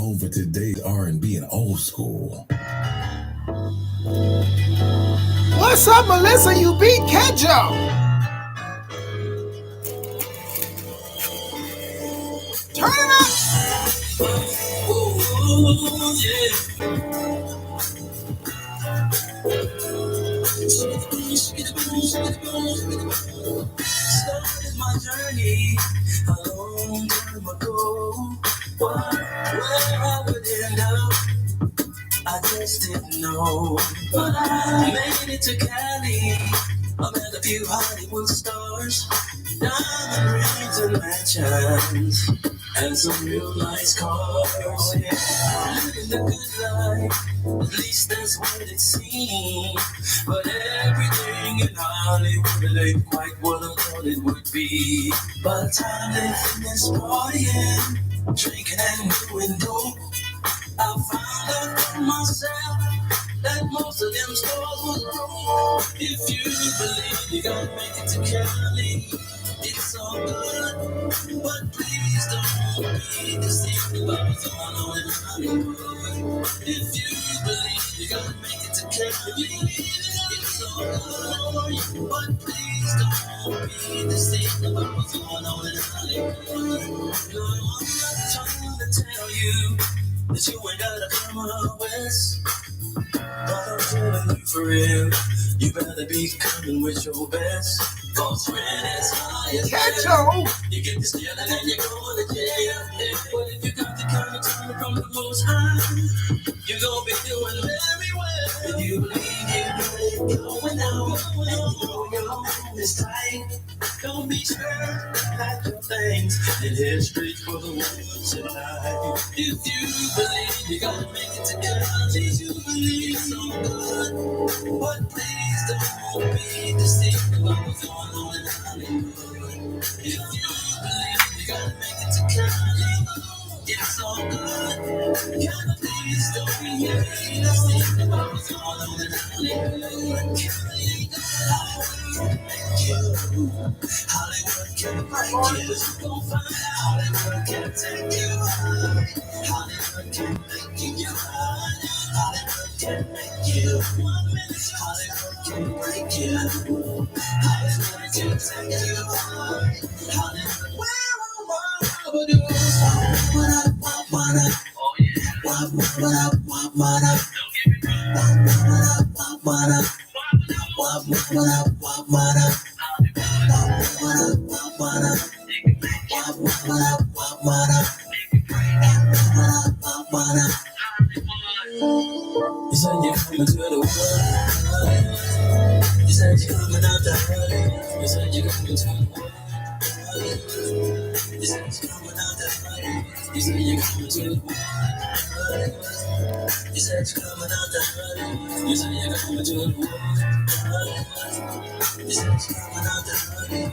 home for today's R&B and old school. What's up, Melissa? You beat Kedjo. Turn it up. Started my journey a long time ago. Where I would end up, I just didn't know. But I made it to Cali. I met a few Hollywood stars, diamond rings and mansions, and some real nice cars. Yeah, living a good life, at least that's what it seemed. But everything in Hollywood ain't quite what I thought it would be. By the time they finished partying, drinking and doing dope, I found out for myself that most of them stores was broke. If you believe you gotta make it to Cali, it's all good. But please don't be deceived about what's going on in Hollywood. If you believe you gotta make it to Cali, it's all good. But please don't be deceived about what's going on in Hollywood. No, I'm not trying to tell you that you ain't gotta come out west. But I'm telling you for real, you better be coming with your best. Cause rent is high as hell. You get to stealing and you're going to jail. But if you got the kind of time from the most high, you're gonna be doing very well. If you believe you're going out and you know your home is tight, don't be scared, pack your things and head straight for the ones tonight. If you believe you gotta make it to Cali, you believe so good. But please don't be deceived about what's going on in Hollywood. If you believe you gotta make it to Cali, it's all good. Gotta please don't be deceived about what's going on in Hollywood. Cali, Hollywood can break you. Gon' find out Hollywood can take you high. Hollywood can make you high. Hollywood can make you 1 minute. Hollywood can break you. Hollywood can take you high. Hollywood, where am I? Oh you said you're coming to the world. You said you're coming out the hood. You said you're coming to the world. You said you're coming out the hood. You said you're coming to the world. You said you're coming out the hood. You said you're coming to the world. You said you're coming out the hood.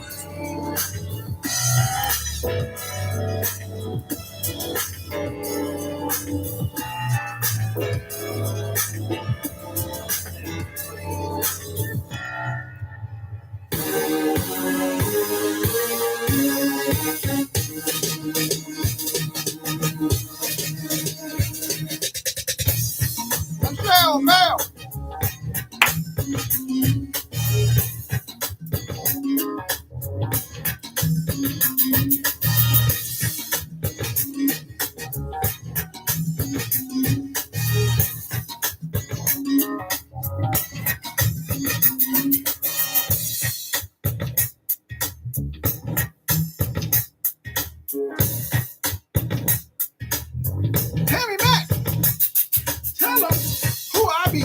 Mel. Tammy Mac, tell them who I be.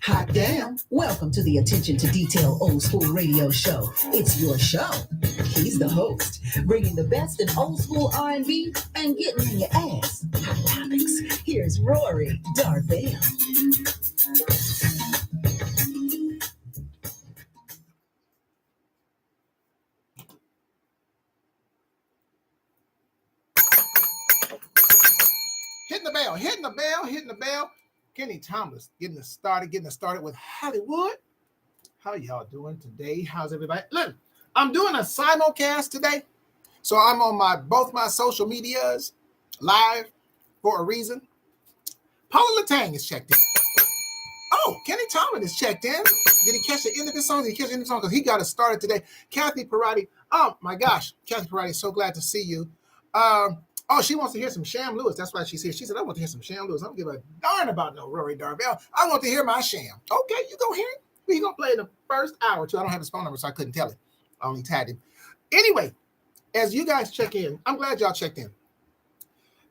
Hot damn. Welcome to the Attention to Detail Old School Radio Show. It's your show. He's the host, bringing the best in old school R&B and getting in your ass. Hot topics. Here's Rory Darvell. Hitting the bell. Kenny Thomas getting us started with Hollywood. How y'all doing today? How's everybody? Look, I'm doing a simulcast today. So I'm on both my social medias live for a reason. Paula Latang is checked in. Oh, Kenny Tomlin is checked in. Did he catch the end of this song? Did he catch the end of the song? Because he got us started today. Kathy Parati. Oh, my gosh. Kathy Parati, so glad to see you. She wants to hear some Sham Lewis. That's why she's here. She said, I want to hear some Sham Lewis. I don't give a darn about no Rory Darvell. I want to hear my Sham. Okay, you go hear it. We're going to play in the first hour, too. I don't have his phone number, so I couldn't tell him. I only tagged him. Anyway, as you guys check in, I'm glad y'all checked in.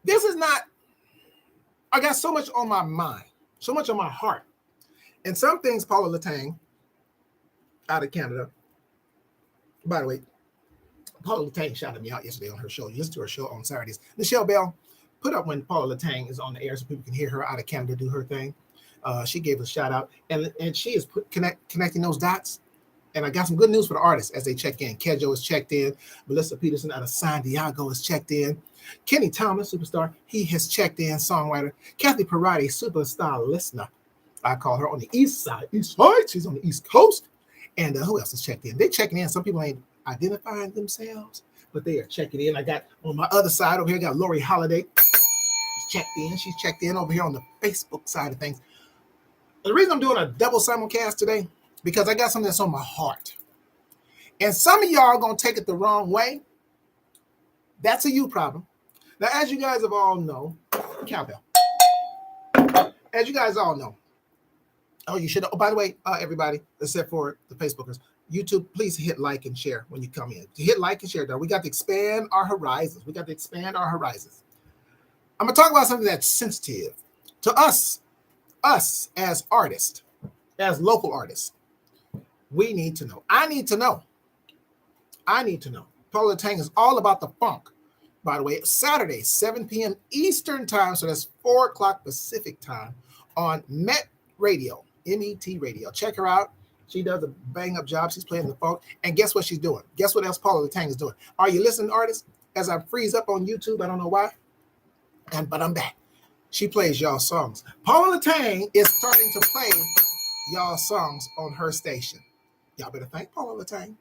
This is not, I got so much on my mind, so much on my heart. And some things, Paula Latang, out of Canada. By the way, Paula Latang shouted me out yesterday on her show. You listen to her show on Saturdays. Michelle Bell put up when Paula Latang is on the air so people can hear her out of Canada do her thing. She gave us a shout out. And she is connecting those dots. And I got some good news for the artists as they check in. Kejo is checked in. Melissa Peterson out of San Diego is checked in. Kenny Thomas, superstar, he has checked in, songwriter. Kathy Parati, superstar listener. I call her on the east side. She's on the East Coast. And who else is checked in? They're checking in. Some people ain't identifying themselves, but they are checking in. I got on my other side over here, I got Lori Holiday. Checked in. She's checked in over here on the Facebook side of things. The reason I'm doing a double simulcast today, because I got something that's on my heart. And some of y'all are going to take it the wrong way. That's a you problem. Now, as you guys have all know, cowbell. As you guys all know, you should. Oh, by the way, everybody, except for the Facebookers, YouTube, please hit like and share when you come in. To hit like and share, though, we got to expand our horizons. I'm going to talk about something that's sensitive to us as artists, as local artists. We need to know. I need to know. Paula Latang is all about the funk. By the way, it's Saturday, 7 p.m. Eastern time, so that's 4 o'clock Pacific time on Met Radio, MET Radio. Check her out. She does a bang-up job. She's playing the funk. And guess what she's doing? Guess what else Paula Latang is doing? Are you listening, artists? As I freeze up on YouTube, I don't know why, but I'm back. She plays y'all songs. Paula Latang is starting to play y'all songs on her station. Y'all better thank Paula Latang.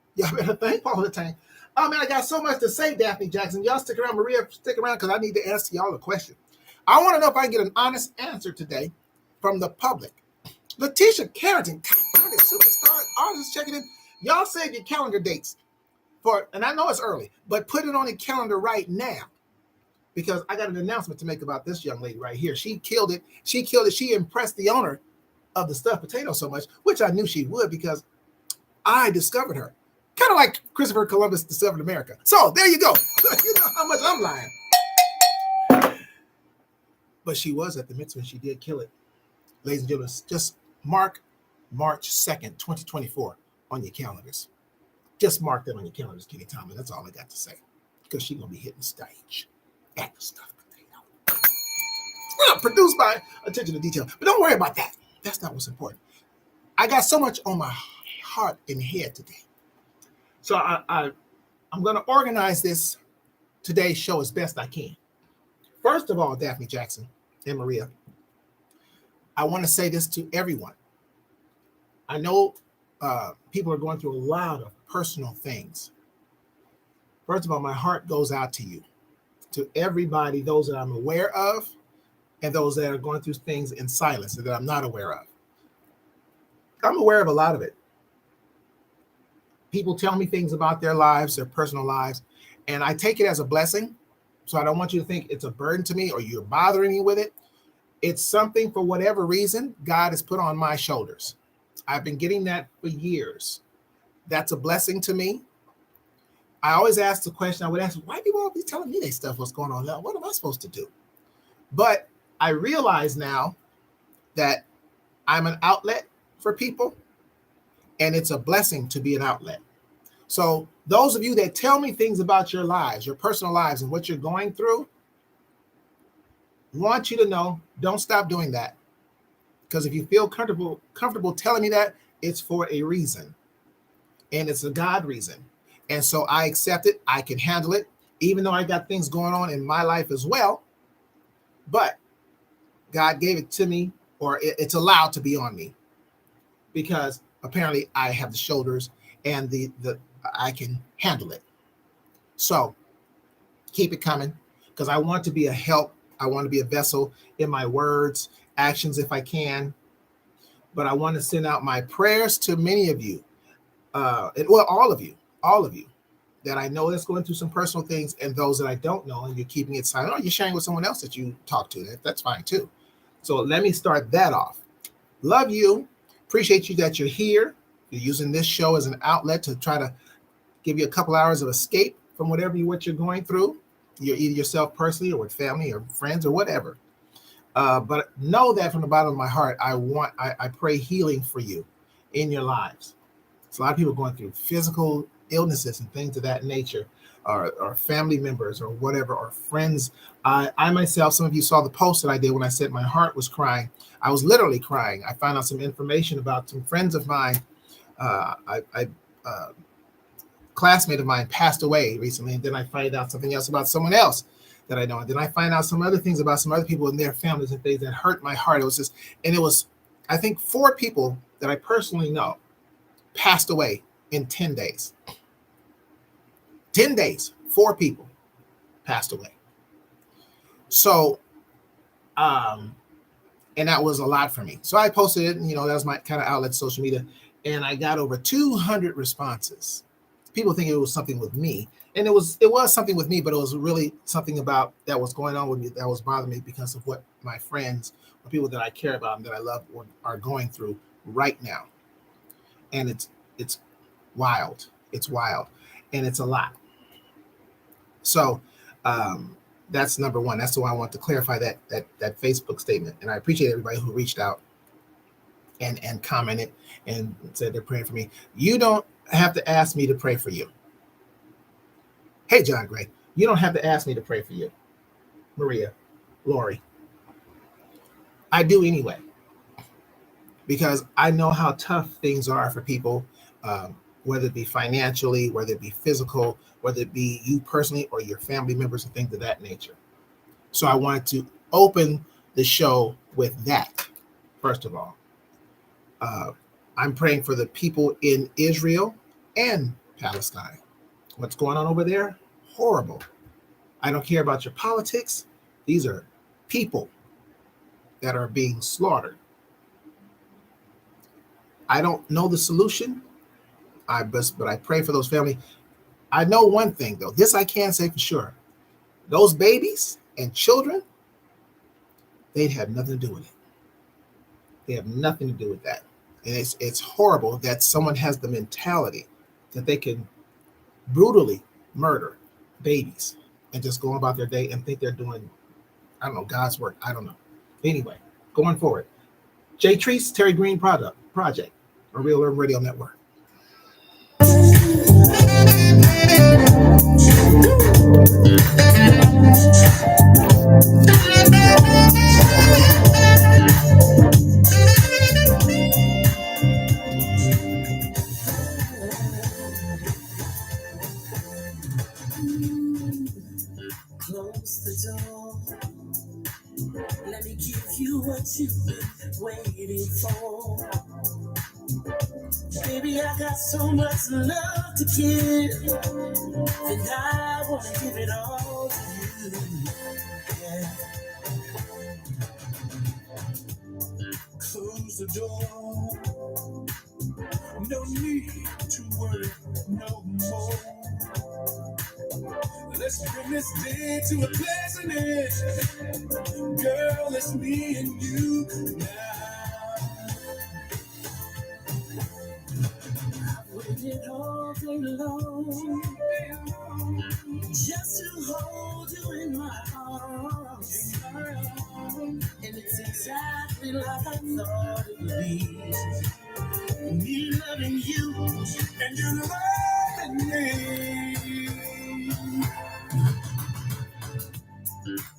Oh, man, I got so much to say, Daphne Jackson. Y'all stick around. Maria, stick around because I need to answer y'all a question. I want to know if I can get an honest answer today from the public. Letitia Carrington, superstar artist checking in. Y'all save your calendar dates and I know it's early, but put it on the calendar right now because I got an announcement to make about this young lady right here. She killed it. She impressed the owner of the stuffed potato so much, which I knew she would because I discovered her. Kind of like Christopher Columbus discovered America. So there you go. You know how much I'm lying. But she was at the mitzvah and she did kill it. Ladies and gentlemen, just mark March 2nd, 2024 on your calendars. Just mark that on your calendars, Kenny Tomlin. That's all I got to say. Because she's going to be hitting stage at the stuffed potato. Produced by Attention to Detail. But don't worry about that. That's not what's important. I got so much on my heart and head today. So I'm going to organize today's show as best I can. First of all, Daphne Jackson and Maria, I want to say this to everyone. I know people are going through a lot of personal things. First of all, my heart goes out to you, to everybody, those that I'm aware of, and those that are going through things in silence that I'm not aware of. I'm aware of a lot of it. People tell me things about their lives, their personal lives, and I take it as a blessing. So I don't want you to think it's a burden to me or you're bothering me with it. It's something, for whatever reason, God has put on my shoulders. I've been getting that for years. That's a blessing to me. I always ask the question, I would ask, why people always telling me their stuff, what's going on now? What am I supposed to do? But I realize now that I'm an outlet for people, and it's a blessing to be an outlet. So those of you that tell me things about your lives, your personal lives, and what you're going through, want you to know, don't stop doing that. Because if you feel comfortable telling me that, it's for a reason. And it's a God reason. And so I accept it. I can handle it, even though I got things going on in my life as well. But God gave it to me, or it's allowed to be on me, because apparently I have the shoulders and the I can handle it. So Keep it coming, because I want to be a help. I want to be a vessel in my words, actions if I can. But I want to send out my prayers to many of you, all of you that I know that's going through some personal things, and those that I don't know, and you're keeping it silent, or you're sharing with someone else that you talk to. That's fine too. So let me start that off. Love you. Appreciate you that you're here. You're using this show as an outlet to try to give you a couple hours of escape from what you're going through. You're either yourself personally or with family or friends or whatever. But know that from the bottom of my heart, I pray healing for you in your lives. It's a lot of people going through physical illnesses and things of that nature, or family members or whatever, or friends. I myself, some of you saw the post that I did when I said my heart was crying. I was literally crying. I found out some information about some friends of mine. Classmate of mine passed away recently, and then I find out something else about someone else that I know, and then I find out some other things about some other people and their families and things that hurt my heart. It was I think 4 people that I personally know passed away in 10 days. 10 days, 4 people passed away. So, and that was a lot for me. So I posted it, and that was my kind of outlet, social media, and I got over 200 responses. People think it was something with me, and it was something with me, but it was really something about that was going on with me that was bothering me because of what my friends or people that I care about and that I love are going through right now. And it's wild. It's wild, and it's a lot. So that's number one. That's why I want to clarify that Facebook statement. And I appreciate everybody who reached out and commented and said they're praying for me. You don't have to ask me to pray for you. Hey, John Gray, you don't have to ask me to pray for you. Maria, Lori. I do anyway, because I know how tough things are for people, whether it be financially, whether it be physical, whether it be you personally or your family members and things of that nature. So I wanted to open the show with that, first of all. I'm praying for the people in Israel and Palestine. What's going on over there? Horrible. I don't care about your politics. These are people that are being slaughtered. I don't know the solution, but I pray for those families. I know one thing, though. This I can say for sure. Those babies and children, they'd have nothing to do with it. They have nothing to do with that. And it's horrible that someone has the mentality that they can brutally murder babies and just go about their day and think they're doing, I don't know, God's work. I don't know. Anyway, going forward. Jay Treese, Terry Green Project, a Real Urban Radio Network. Close the door. Let me give you what you've been waiting for. Baby, I got so much love to give, and I want to give it all to you. Yeah. Close the door. No need to worry no more. Let's bring this day to a pleasant end. Girl, it's me and you now. I've waited all day long just to hold you in my arms. And it's exactly like I thought it would be. Me loving you and you loving me.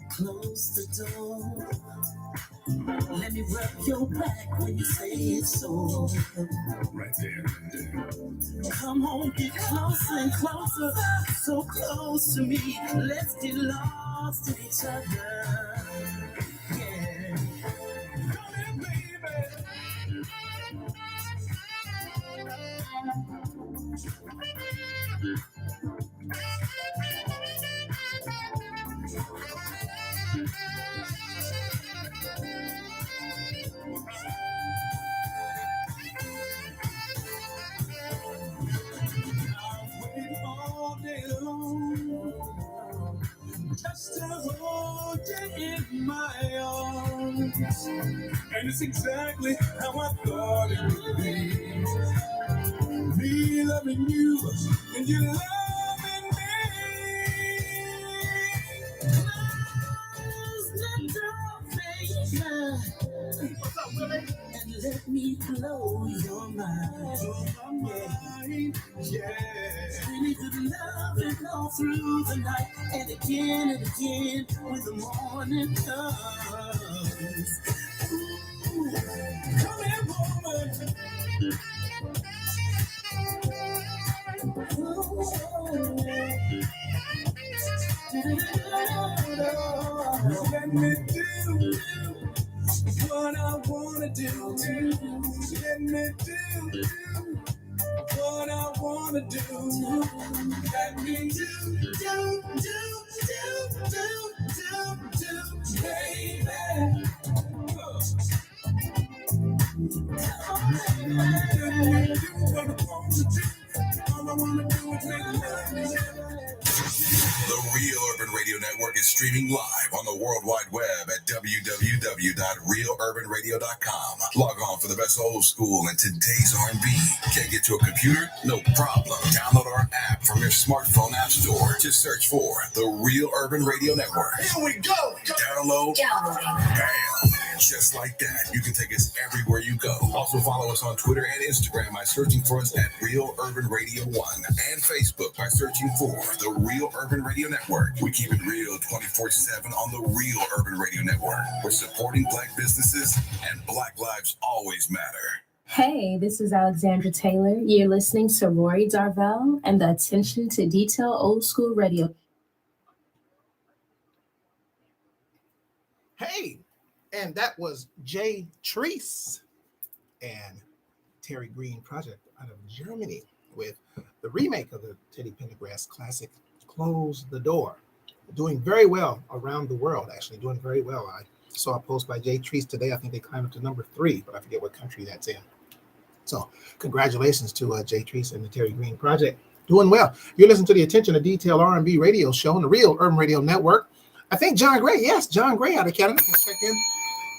Close the door. Let me rub your back when you say it's so. Right there. Come on, get closer and closer, so close to me. Let's get lost in each other. Yeah. Come here, baby. And it's exactly how I thought it would be. Me loving you and you loving me. What's up, Willie? And let me blow your mind. Yeah. Really good love and all through the night, and again when the morning comes. Ooh, come here, woman. Let me do what I wanna do. Let me do what I wanna do. Let me do, baby. The Real Urban Radio Network is streaming live on the World Wide Web at www.realurbanradio.com. Log on for the best old school and today's R&B. Can't get to a computer? No problem. Download our app from your smartphone app store. Just search for the Real Urban Radio Network. Here we go. Download. Bam. Just like that, you can take us everywhere you go. Also follow us on Twitter and Instagram by searching for us at Real Urban Radio 1 and Facebook by searching for the Real Urban Radio Network. We keep it real 24/7 on the Real Urban Radio Network. We're supporting Black businesses and Black lives always matter. Hey, this is Alexandra Taylor. You're listening to Rory Darvell and the Attention to Detail Old School Radio. Hey, and that was Jay Treese and Terry Green Project out of Germany with the remake of the Teddy Pendergrass classic, Close the Door. Doing very well around the world, actually, doing very well. I saw a post by Jay Treese today. I think they climbed up to number 3, but I forget what country that's in. So congratulations to Jay Treese and the Terry Green Project. Doing well. You're listening to the Attention to Detail R&B radio show on the Real Urban Radio Network. I think John Gray, yes, John Gray out of Canada has checked in.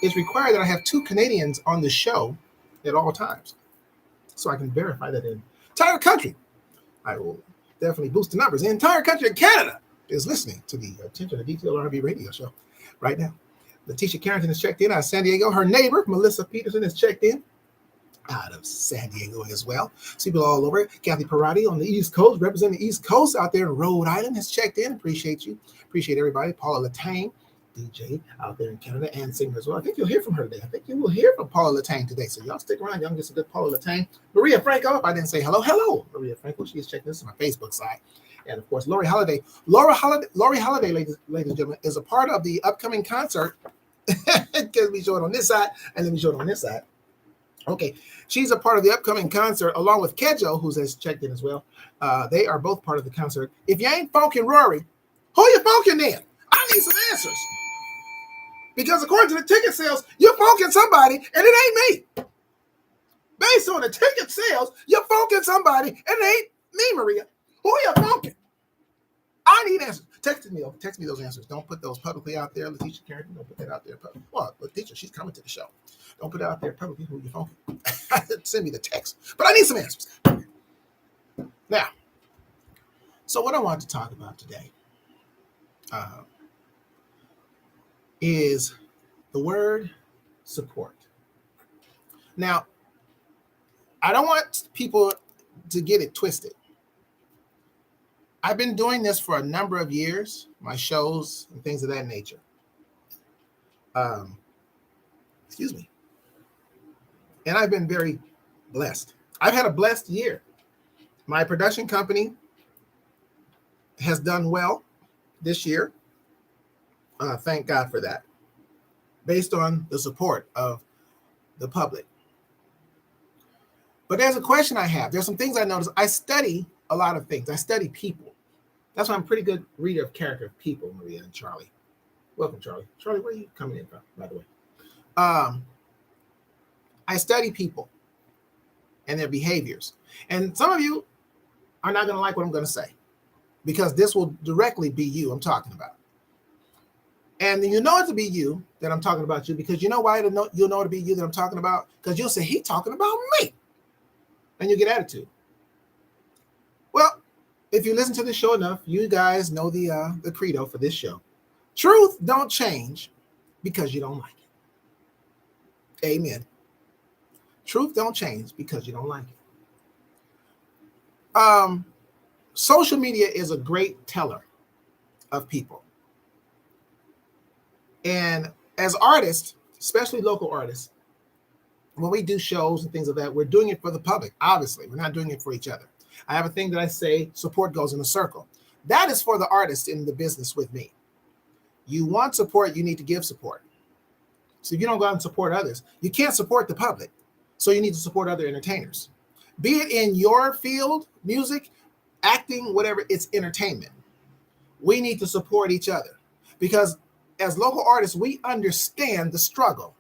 It's required that I have 2 Canadians on the show at all times, so I can verify that the entire country. I will definitely boost the numbers. The entire country of Canada is listening to the Attention to Detail R&B radio show right now. Letitia Carrington has checked in out of San Diego. Her neighbor, Melissa Peterson, has checked in out of San Diego as well. See people all over. Kathy Parati on the East Coast, representing the East Coast out there in Rhode Island, has checked in. Appreciate you. Appreciate everybody. Paula Latang, DJ out there in Canada and singer as well. I think you'll hear from her today. I think you will hear from Paula Latang today. So y'all stick around. Y'all can get some good Paula Latang. Maria Franco, if I didn't say hello. Maria Franco, she is checking this on my Facebook side. And of course, Lori Holiday. Lori Holiday, ladies and gentlemen, is a part of the upcoming concert. Let me show it on this side, and let me show it on this side. Okay, she's a part of the upcoming concert along with Kejo, who has checked in as well. They are both part of the concert. If you ain't funkin' Rory, who you funkin' then? I need some answers. Because according to the ticket sales, you're funkin' somebody, and it ain't me. Based on the ticket sales, you're funkin' somebody, and it ain't me, Maria. Who you funkin'? I need answers. Text me those answers. Don't put those publicly out there. Letitia Carrington, don't put that out there publicly. Well, Letitia, she's coming to the show. Don't put it out there publicly who you're funkin'. Send me the text. But I need some answers. Now, so what I want to talk about today is the word support. Now, I don't want people to get it twisted. I've been doing this for a number of years, my shows and things of that nature. Excuse me. And I've been very blessed. I've had a blessed year. My production company has done well this year. Thank God for that. Based on the support of the public. But there's a question I have. There's some things I notice. I study a lot of things. I study people. That's why I'm a pretty good reader of character of people, Maria and Charlie. Welcome, Charlie. Charlie, where are you coming in from, by the way? I study people and their behaviors. And some of you are not going to like what I'm going to say because this will directly be you I'm talking about. And you know it to be you that I'm talking about you, because you know why you'll know it to be you that I'm talking about? Because you'll say, he talking about me. And you get attitude. Well, if you listen to the show enough, you guys know the credo for this show. Truth don't change because you don't like it. Amen. Truth don't change because you don't like it. Social media is a great teller of people. And as artists, especially local artists, when we do shows and things like that, we're doing it for the public. Obviously, we're not doing it for each other. I have a thing that I say, support goes in a circle. That is for the artist in the business with me. You want support, you need to give support. So if you don't go out and support others, you can't support the public. So you need to support other entertainers. Be it in your field, music, acting, whatever, it's entertainment. We need to support each other because as local artists, we understand the struggle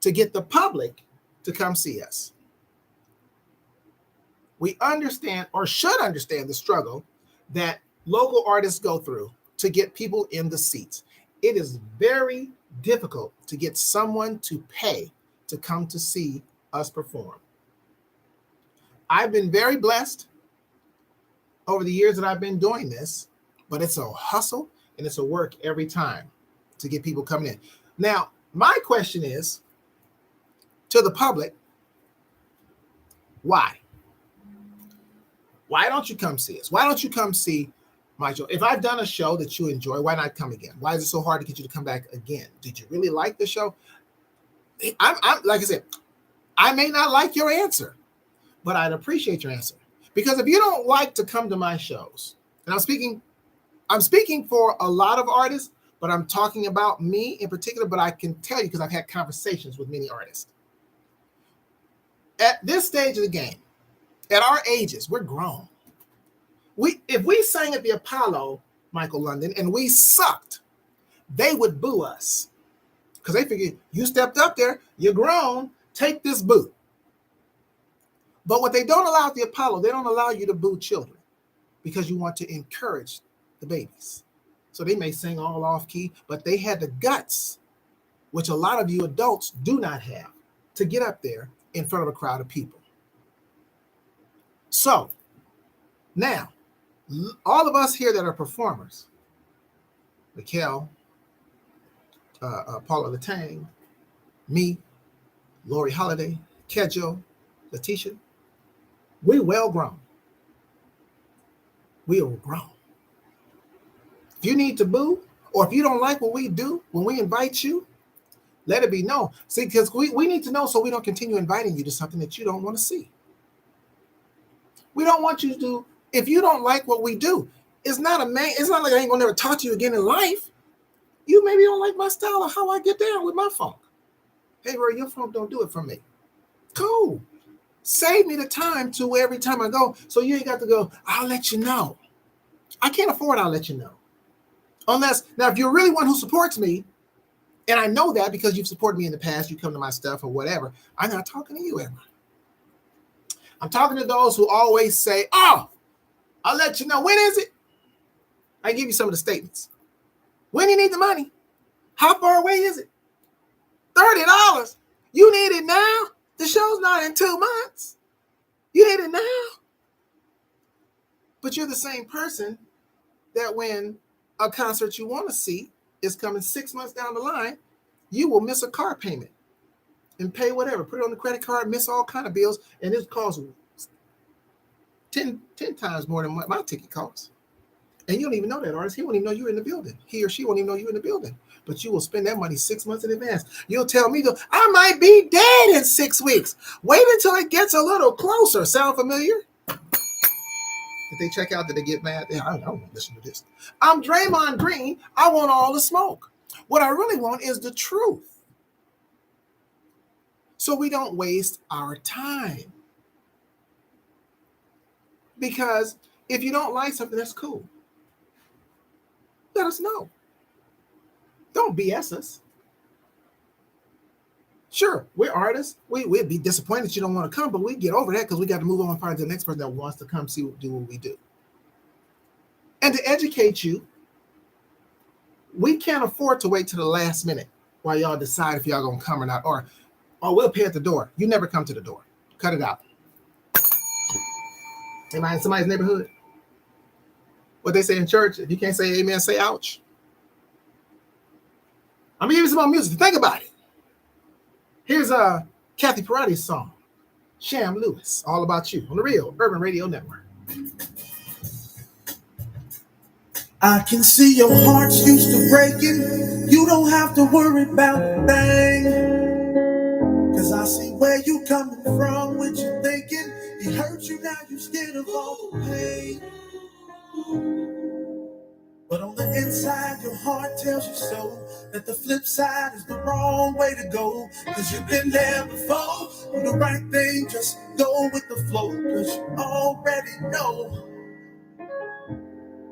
to get the public to come see us. We understand, or should understand, the struggle that local artists go through to get people in the seats. It is very difficult to get someone to pay to come to see us perform. I've been very blessed over the years that I've been doing this, but it's a hustle and it's a work every time to get people coming in. Now, my question is to the public, why? Why don't you come see us? Why don't you come see my show? If I've done a show that you enjoy, why not come again? Why is it so hard to get you to come back again? Did you really like the show? I'm like I said, I may not like your answer, but I'd appreciate your answer. Because if you don't like to come to my shows, and I'm speaking for a lot of artists, but I'm talking about me in particular, but I can tell you because I've had conversations with many artists. At this stage of the game, at our ages, we're grown. If we sang at the Apollo, Michael London, and we sucked, they would boo us. Because they figured, you stepped up there, you're grown, take this boo. But what they don't allow at the Apollo, they don't allow you to boo children because you want to encourage the babies. So they may sing all off key, but they had the guts, which a lot of you adults do not have, to get up there in front of a crowd of people. So now, all of us here that are performers, Mikkel, Paula Latang, me, Lori Holiday, Kedjo, Letitia, we well grown. We are grown. If you need to boo, or if you don't like what we do when we invite you, let it be known. See, because we need to know so we don't continue inviting you to something that you don't want to see. We don't want you to, if you don't like what we do, it's not like I ain't gonna never talk to you again in life. You maybe don't like my style or how I get down with my funk. Hey, Roy, your funk don't do it for me. Cool. Save me the time to every time I go, so you ain't got to go, I'll let you know. I can't afford I'll let you know. Unless, now if you're really one who supports me, and I know that because you've supported me in the past, you come to my stuff or whatever, I'm not talking to you, am I? I'm talking to those who always say, oh, I'll let you know. When is it? I give you some of the statements. When you need the money? How far away is it? $30. You need it now? The show's not in 2 months. You need it now? But you're the same person that when a concert you want to see is coming 6 months down the line, you will miss a car payment and pay whatever. Put it on the credit card, miss all kind of bills, and it costs 10 times more than what my ticket costs. And you don't even know that artist. He won't even know you're in the building. He or she won't even know you're in the building. But you will spend that money 6 months in advance. You'll tell me, I might be dead in 6 weeks. Wait until it gets a little closer. Sound familiar? If they check out, did they get mad? I don't want to listen to this. I'm Draymond Green. I want all the smoke. What I really want is the truth. So we don't waste our time. Because if you don't like something, that's cool. Let us know. Don't BS us. Sure, we're artists. We'd be disappointed that you don't want to come, but we get over that because we got to move on and find the next person that wants to come do what we do. And to educate you, We can't afford to wait to the last minute while y'all decide if y'all gonna come or not, or we'll pay at the door. You never come to the door. Cut it out. Anybody in somebody's neighborhood? What they say in church, if you can't say amen, say ouch. I'm gonna give you some more music. Think about it. Here's Kathy Parati's song, Sham Lewis, All About You, on the Real Urban Radio Network. I can see your heart's used to breaking. You don't have to worry about a thing. Cause I see where you coming from, what you thinking. He hurt you, now you scared of all the pain. But on the inside, your heart tells you so, that the flip side is the wrong way to go. Cause you've been there before, do the right thing, just go with the flow. Cause you already know,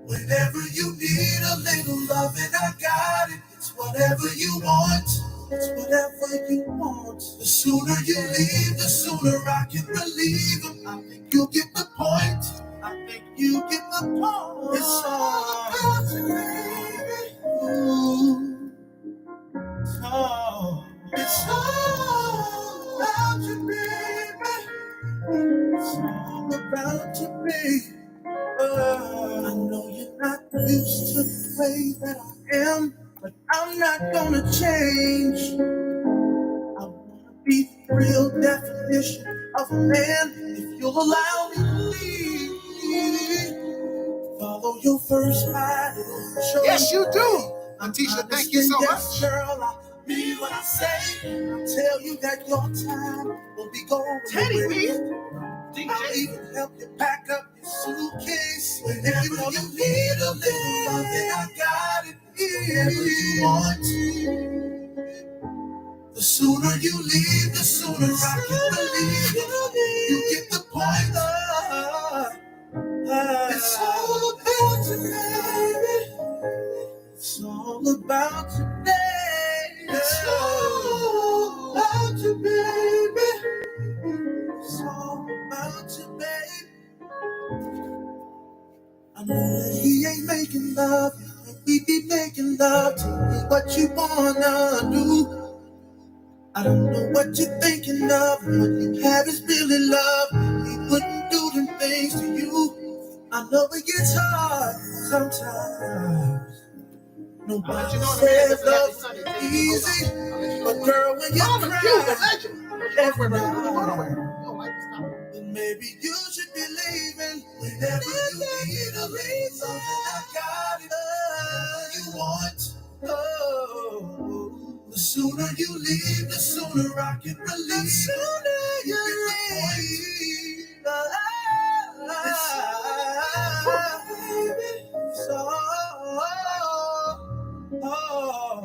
whenever you need a little loving, I got it. It's whatever you want, it's whatever you want. The sooner you leave, the sooner I can relieve them. I think you'll get the point. I think you get the point. It's all about you, baby. Ooh. It's all about you, baby. It's all about you, baby. I know you're not used to the way that I am, but I'm not gonna change. I wanna be the real definition of a man. If you'll allow me to lead, follow your first mind. Yes, you do. Auntisha, thank you so much. Girl, I mean what I say. I'll tell you that your time will be going. Teddy B. I'll even help you pack up your suitcase. Whenever you need a little loving, I got it. Whatever you want. The sooner you leave, the sooner I can believe it. You get the point. It's all about you, baby. It's all about you, baby. It's all about you, baby. It's all about you, baby. I know that he ain't making love, and we be making love to me. What you wanna do? I don't know what you're thinking of. What you have is really love. He wouldn't do them things to you. I know it gets hard sometimes. Nobody says love is easy, but girl, when you cry, then maybe you should be leaving. Whenever you need a reason, I got it. You want. Oh, the sooner you leave, the sooner I can release. The sooner you leave,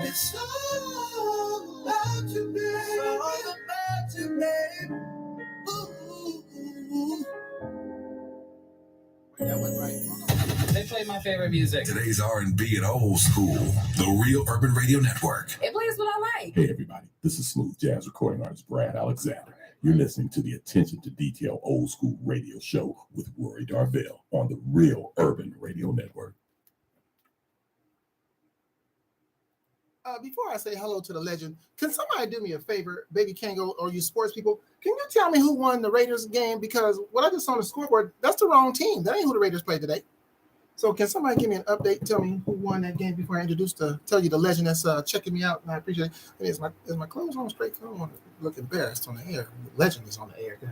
it's all about you, baby. It's all about you, baby. Ooh. That went right. They play my favorite music. Today's R&B and old school. The Real Urban Radio Network. It plays what I like. Hey everybody, this is smooth jazz recording artist Brad Alexander. You're listening to the Attention to Detail Old School Radio Show with Rory Darvell on the Real Urban Radio Network. Before I say hello to the legend, can somebody do me a favor, Baby Kango, or you sports people? Can you tell me who won the Raiders game? Because what I just saw on the scoreboard, that's the wrong team. That ain't who the Raiders played today. So can somebody give me an update? Tell me who won that game before I tell you the legend that's checking me out. And I appreciate it. Is my clothes on straight? I don't want to look embarrassed on the air. The legend is on the air. The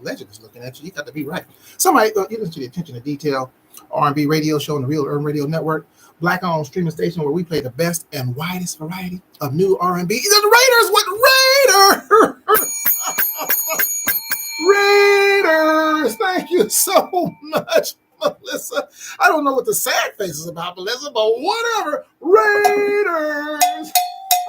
legend is looking at you. You got to be right. Somebody, you listen to the Attention to Detail R&B radio show on the Real Urban Radio Network, Black-owned streaming station where we play the best and widest variety of new R&B. These are the Raiders with Raiders. Raiders. Thank you so much, Melissa. I don't know what the sad face is about, Melissa, but whatever. Raiders.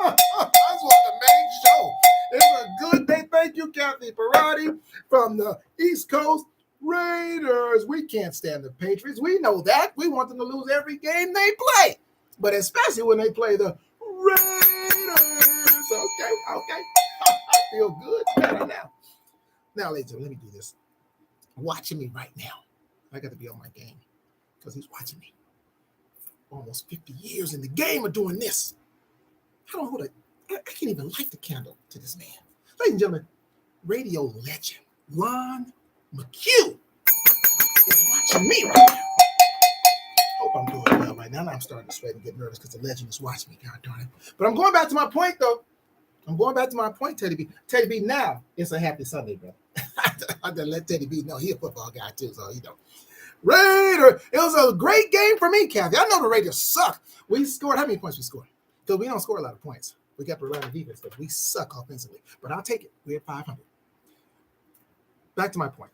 That's what the main show. It's a good day. Thank you, Kathy Parati from the East Coast. Raiders. We can't stand the Patriots. We know that. We want them to lose every game they play, but especially when they play the Raiders. Okay. I feel good better now. Now, ladies and gentlemen, let me do this. Watching me right now. I got to be on my game because he's watching me. almost 50 years in the game of doing this. I don't hold I can't even light the candle to this man. Ladies and gentlemen, radio legend Ron McHugh is watching me right now. Hope I'm doing well right now. Now I'm starting to sweat and get nervous because the legend is watching me. God darn it. But I'm going back to my point, though. Teddy B. Teddy B, now it's a happy Sunday, bro. I done let Teddy B know he's a football guy, too, so you know. Raider, it was a great game for me, Kathy. I know the Raiders suck. We scored, how many points we scored? Because we don't score a lot of points. We got to run the defense, but we suck offensively. But I'll take it. We're at 500. Back to my point.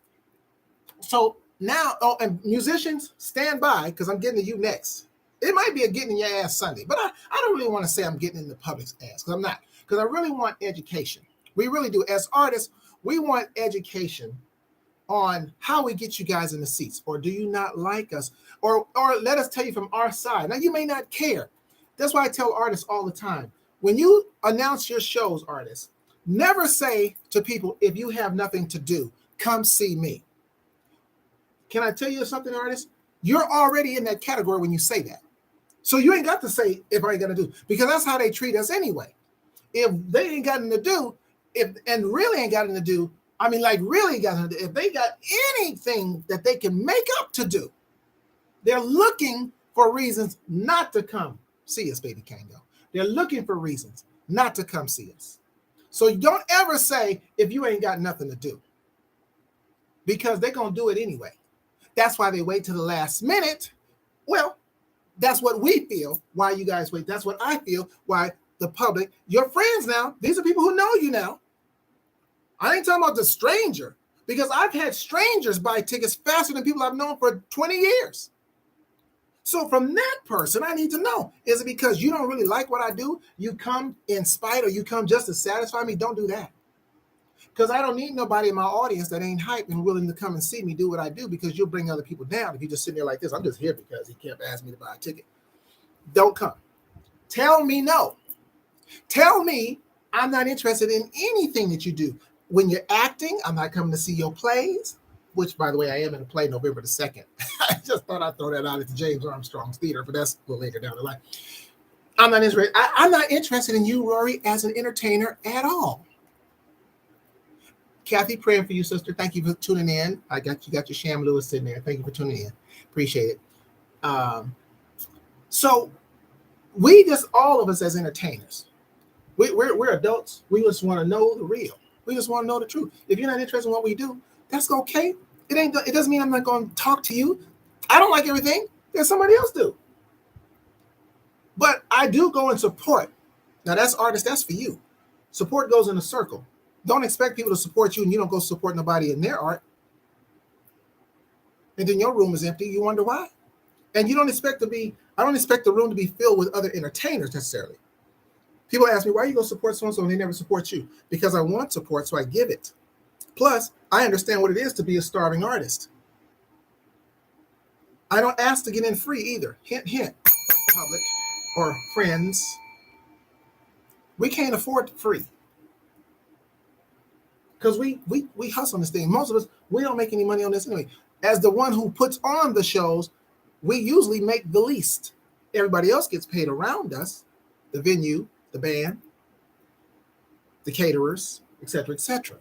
So now, and musicians, stand by, because I'm getting to you next. It might be a getting in your ass Sunday, but I don't really want to say I'm getting in the public's ass, because I'm not. Because I really want education. We really do. As artists, we want education on how we get you guys in the seats, or do you not like us, or let us tell you from our side. Now, you may not care. That's why I tell artists all the time, when you announce your shows, artists, never say to people, if you have nothing to do, come see me. Can I tell you something, artists? You're already in that category when you say that. So you ain't got to say, if I ain't gonna do, because that's how they treat us anyway. If they ain't got nothing to do, really ain't got nothing to do, I mean, like really got nothing to do, if they got anything that they can make up to do, they're looking for reasons not to come see us, baby Kango. They're looking for reasons not to come see us. So you don't ever say, if you ain't got nothing to do, because they're going to do it anyway. That's why they wait to the last minute. Well, that's what we feel, why you guys wait. That's what I feel, why the public, your friends now, these are people who know you now. I ain't talking about the stranger, because I've had strangers buy tickets faster than people I've known for 20 years. So from that person, I need to know, is it because you don't really like what I do? You come in spite, or you come just to satisfy me? Don't do that. Because I don't need nobody in my audience that ain't hype and willing to come and see me do what I do, because you'll bring other people down. If you just sit there like this, I'm just here because he kept asking me to buy a ticket. Don't come. Tell me no. Tell me I'm not interested in anything that you do. When you're acting, I'm not coming to see your plays, which, by the way, I am in a play November the 2nd. I just thought I'd throw that out at the James Armstrong's Theater, but that's a little later down the line. I'm not interested. I'm not interested in you, Rory, as an entertainer at all. Kathy, praying for you, sister. Thank you for tuning in. You got your Sham Lewis sitting there. Thank you for tuning in. Appreciate it. So we just, all of us as entertainers, we're adults. We just want to know the real. We just want to know the truth. If you're not interested in what we do, that's okay. It doesn't mean I'm not going to talk to you. I don't like everything that somebody else do. But I do go and support. Now that's artists, that's for you. Support goes in a circle. Don't expect people to support you and you don't go support nobody in their art. And then your room is empty. You wonder why. And you don't expect I don't expect the room to be filled with other entertainers necessarily. People ask me, why you go support so-and-so and they never support you? Because I want support, so I give it. Plus, I understand what it is to be a starving artist. I don't ask to get in free either. Hint, hint, public or friends. We can't afford free. Because we hustle on this thing. Most of us, we don't make any money on this anyway. As the one who puts on the shows, we usually make the least. Everybody else gets paid around us, the venue, the band, the caterers, etc., etc.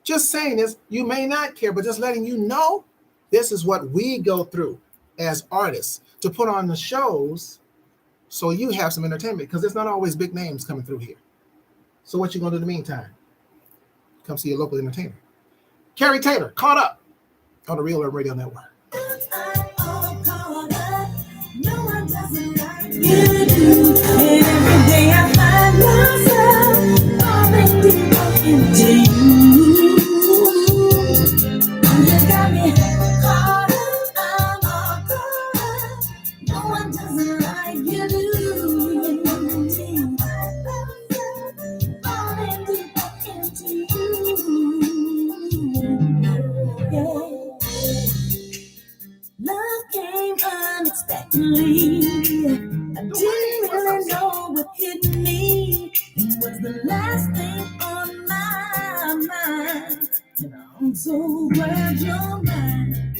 Just saying this, you may not care, but just letting you know, this is what we go through as artists to put on the shows so you have some entertainment, because there's not always big names coming through here. So what you going to do in the meantime? Come see your local entertainer. Carrie Taylor, Caught Up on the Real Urban Radio Network. Every day I find myself falling deeper into you. You got me caught up, I'm all caught up. No one doesn't like you do. Falling deeper into you. Yeah. Love came unexpectedly. I didn't really know what hit me. It was the last thing on my mind. And I'm so glad you're mine.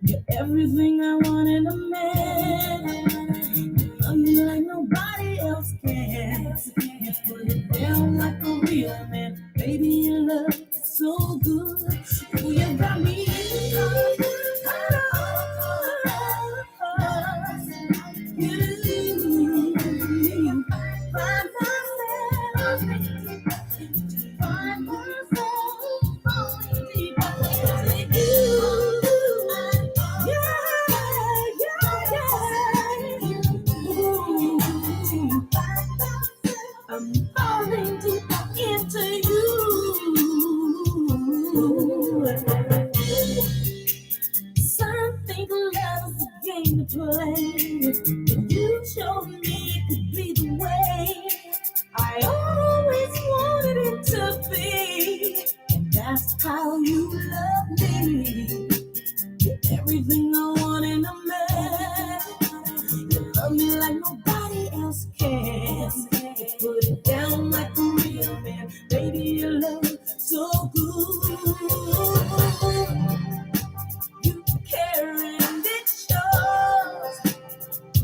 You're everything I want in a man. Love me like nobody else can. You put it down like a real man. Baby, your love is so good. Ooh, you got me in you find myself falling deep into you. I'm falling deep into you. Some think love is a game to play. You showed me it could be the way I always wanted it to be. And that's how you love me. You're everything I want in a man. You love me like nobody else can. You put it down like a real man. Baby, your love so good. You care and it shows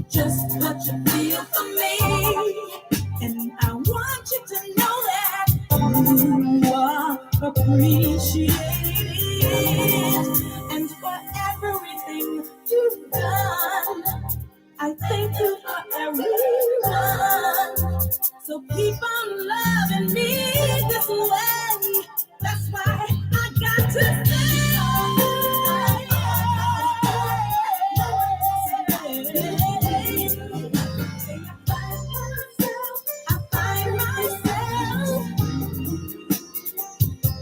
just what you feel for me. And I want you to know that you are appreciated. And for everything you've done, I thank you for everyone. So keep on loving me this way. That's why I got to I find myself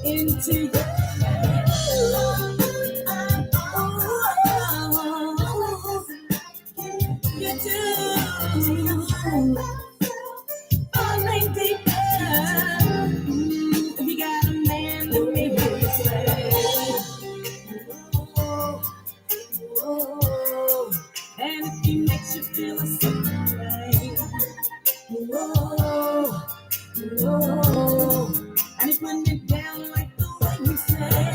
into you. You do. Falling deeper. If you got a man, let me hear you say. And if he makes you feel a certain way. And he's putting it down like the way we say.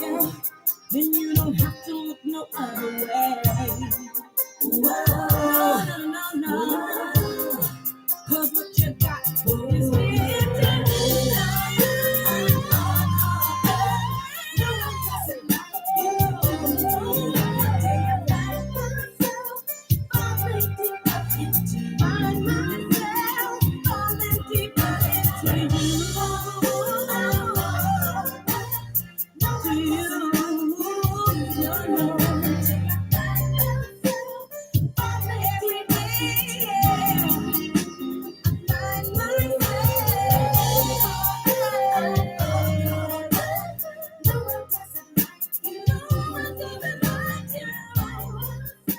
Yeah. Then you don't have to look no other way. No. 'Cause what you got is here tonight.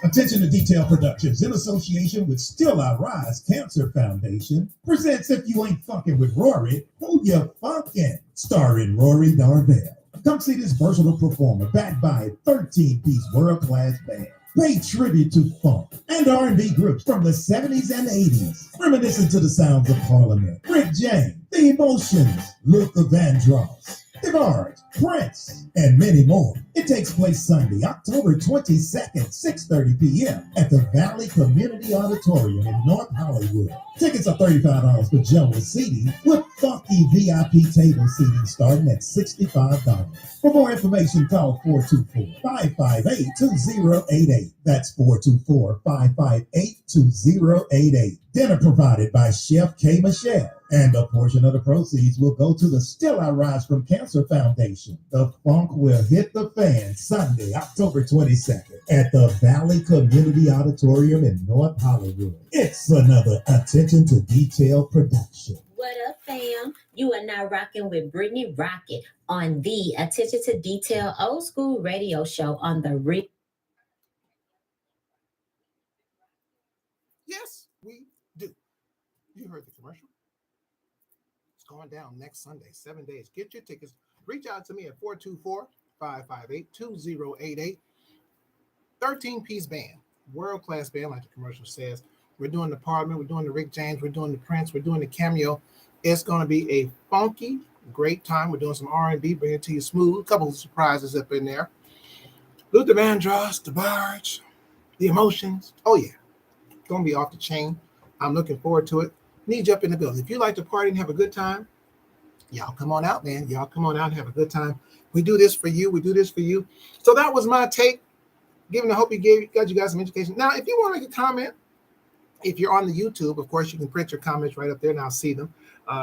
Attention to Detail Productions, in association with Still I Rise Cancer Foundation, presents If You Ain't Funkin' with Rory, Who You Funkin'? Starring Rory Darvell. Come see this versatile performer backed by a 13-piece world-class band. Pay tribute to funk and R&B groups from the 70s and 80s, reminiscent to the sounds of Parliament, Rick James, The Emotions, Luther Vandross, DeBarge, Prince, and many more. It takes place Sunday, October 22nd, 6:30 p.m. at the Valley Community Auditorium in North Hollywood. Tickets are $35 for general seating, with funky VIP table seating starting at $65. For more information, call 424-558-2088. That's 424-558-2088. Dinner provided by Chef K. Michelle. And a portion of the proceeds will go to the Still I Rise from Cancer Foundation. The funk will hit the fan Sunday, October 22nd at the Valley Community Auditorium in North Hollywood. It's another Attention to Detail production. What up, fam? You are now rocking with Brittany Rocket on the Attention to Detail Old School Radio Show on the Yes, we do. You heard the commercial. It's going down next Sunday, 7 days. Get your tickets. Reach out to me at 424-558-2088. 13-piece band, world-class band, like the commercial says. We're doing the Parliament, we're doing the Rick James, we're doing the Prince, we're doing the Cameo. It's going to be a funky, great time. We're doing some R&B, bringing it to you smooth. A couple of surprises up in there. Luther Vandross, The Barge, The Emotions. Oh, yeah. Going to be off the chain. I'm looking forward to it. Need you up in the building. If you like to party and have a good time, y'all come on out, man. Y'all come on out and have a good time. We do this for you. We do this for you. So that was my take. I hope got you guys some education. Now, if you want to make a comment, if you're on the YouTube, of course, you can print your comments right up there and I'll see them.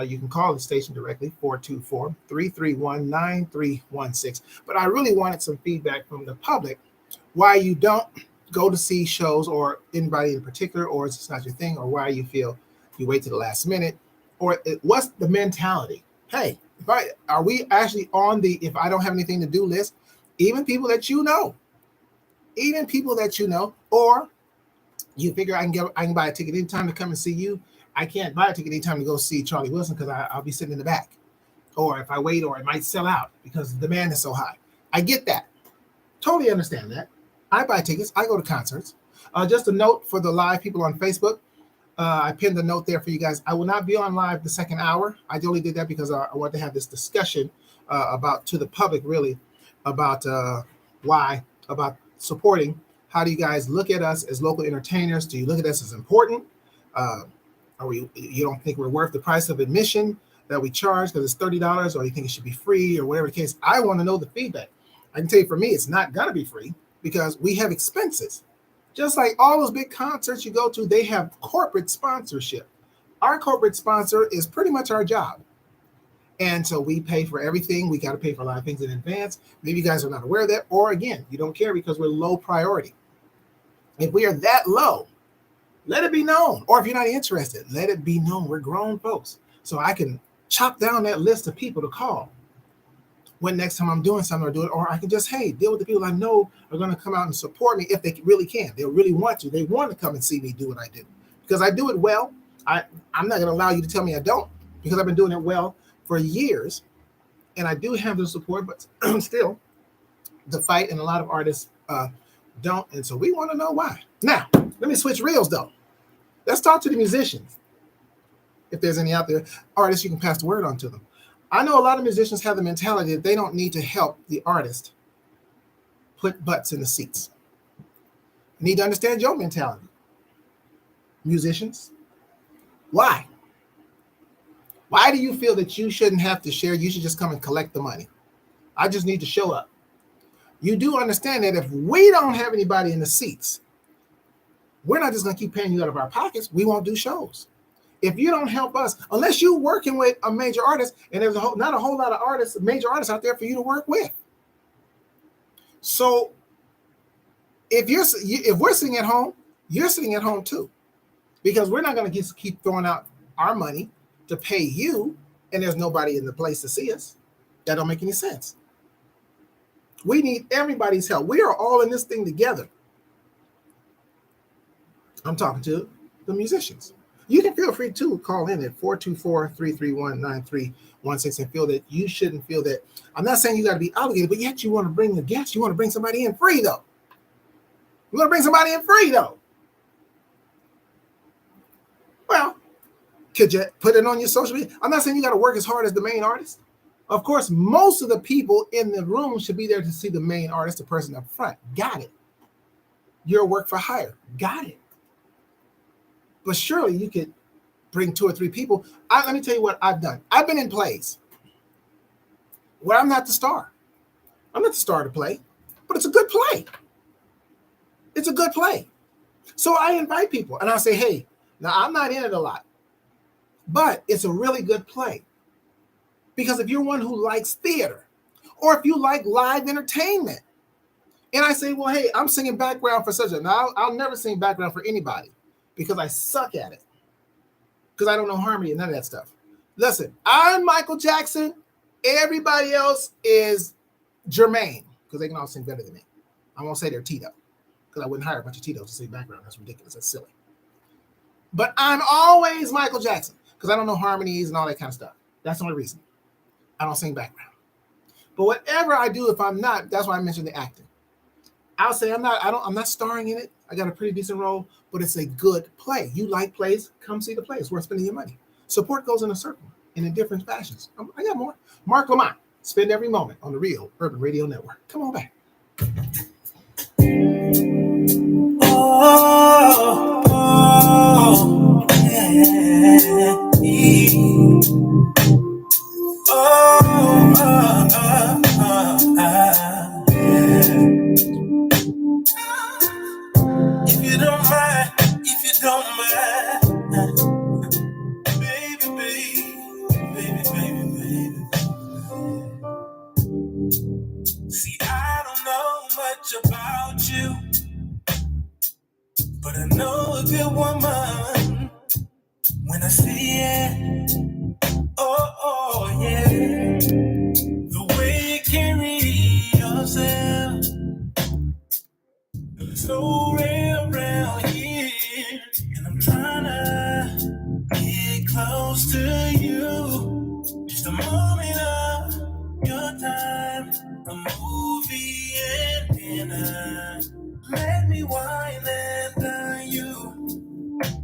You can call the station directly, 424-331-9316. But I really wanted some feedback from the public why you don't go to see shows or anybody in particular, or it's not your thing, or why you feel you wait to the last minute, or what's the mentality? Hey, are we actually on the if I don't have anything to do list? Even people that you know, or you figure I can buy a ticket anytime to come and see you. I can't buy a ticket anytime to go see Charlie Wilson because I'll be sitting in the back, or if I wait, or it might sell out because the demand is so high. I get that, totally understand that. I buy tickets. I go to concerts. Just a note for the live people on Facebook. I pinned a note there for you guys. I will not be on live the second hour. I only did that because I want to have this discussion to the public, really, about why, about supporting. How do you guys look at us as local entertainers? Do you look at us as important? You don't think we're worth the price of admission that we charge because it's $30, or you think it should be free, or whatever the case? I want to know the feedback. I can tell you, for me, it's not going to be free because we have expenses. Just like all those big concerts you go to, they have corporate sponsorship. Our corporate sponsor is pretty much our job. And so we pay for everything. We got to pay for a lot of things in advance. Maybe you guys are not aware of that. Or again, you don't care because we're low priority. If we are that low, let it be known. Or if you're not interested, let it be known. We're grown folks. So I can chop down that list of people to call when next time I'm doing something, or I can just, deal with the people I know are going to come out and support me if they really can. They really want to. They want to come and see me do what I do because I do it well. I'm not going to allow you to tell me I don't, because I've been doing it well for years, and I do have the support, but still the fight, and a lot of artists don't. And so we want to know why. Now, let me switch reels though. Let's talk to the musicians. If there's any out there, artists, you can pass the word on to them. I know a lot of musicians have the mentality that they don't need to help the artist put butts in the seats. You need to understand your mentality. Musicians, why? Why do you feel that you shouldn't have to share? You should just come and collect the money. I just need to show up. You do understand that if we don't have anybody in the seats, we're not just going to keep paying you out of our pockets. We won't do shows. If you don't help us, unless you're working with a major artist, and there's not a whole lot of major artists out there for you to work with. So if we're sitting at home, you're sitting at home too, because we're not going to just keep throwing out our money to pay you, and there's nobody in the place to see us. That don't make any sense. We need everybody's help. We are all in this thing together. I'm talking to the musicians. You can feel free to call in at 424-331-9316 and feel that you shouldn't feel that. I'm not saying you got to be obligated, but yet you want to bring a guest. You want to bring somebody in free, though. You want to bring somebody in free, though. Well, could you put it on your social media? I'm not saying you got to work as hard as the main artist. Of course, most of the people in the room should be there to see the main artist, the person up front. Got it. Your work for hire. Got it. But surely you could bring 2 or 3 people. Let me tell you what I've done. I've been in plays where I'm not the star. I'm not the star to play, but it's a good play. It's a good play. So I invite people and I say, hey, now I'm not in it a lot, but it's a really good play. Because if you're one who likes theater, or if you like live entertainment, and I say, well, hey, I'm singing background for such a, now I'll never sing background for anybody because I suck at it. Because I don't know harmony and none of that stuff. Listen, I'm Michael Jackson. Everybody else is Jermaine, because they can all sing better than me. I won't say they're Tito, because I wouldn't hire a bunch of Titos to sing background. That's ridiculous. That's silly. But I'm always Michael Jackson, because I don't know harmonies and all that kind of stuff. That's the only reason. I don't sing background. But whatever I do, if I'm not, that's why I mentioned the acting. I'll say I'm not starring in it. I got a pretty decent role, but it's a good play. You like plays, come see the play. It's worth spending your money. Support goes in a circle. and in different fashions. I got more. Mark Lamont, Spend Every Moment on the Real Urban Radio Network. Come on back. If you don't mind, baby, baby. See, I don't know much about you, but I know a good woman when I see it. Oh, yeah. The way you carry yourself, so rare around here, and I'm trying to get close to you. Just a moment of your time, a movie and dinner. Let me wine after you.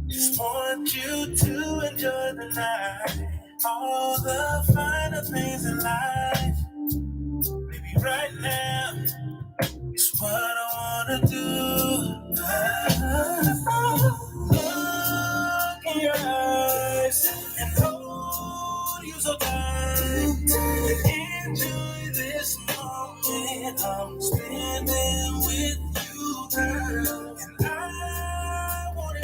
Just want you to enjoy the night. All the finer things in life, baby, right now is what I wanna do. Look in your eyes and hold you so tight. Enjoy this moment I'm spending with you, girl. And I want it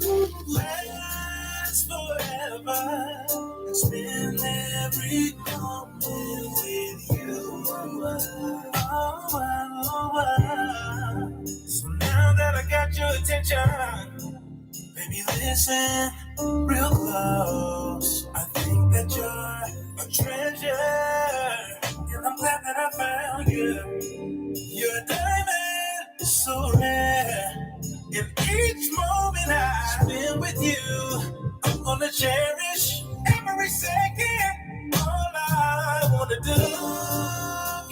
to last forever and spend every moment with you. So now that I got your attention, baby, listen real close. I think that you're a treasure, and I'm glad that I found you. You're a diamond, so rare. And each moment I spend with you, I'm gonna cherish every second. All I wanna do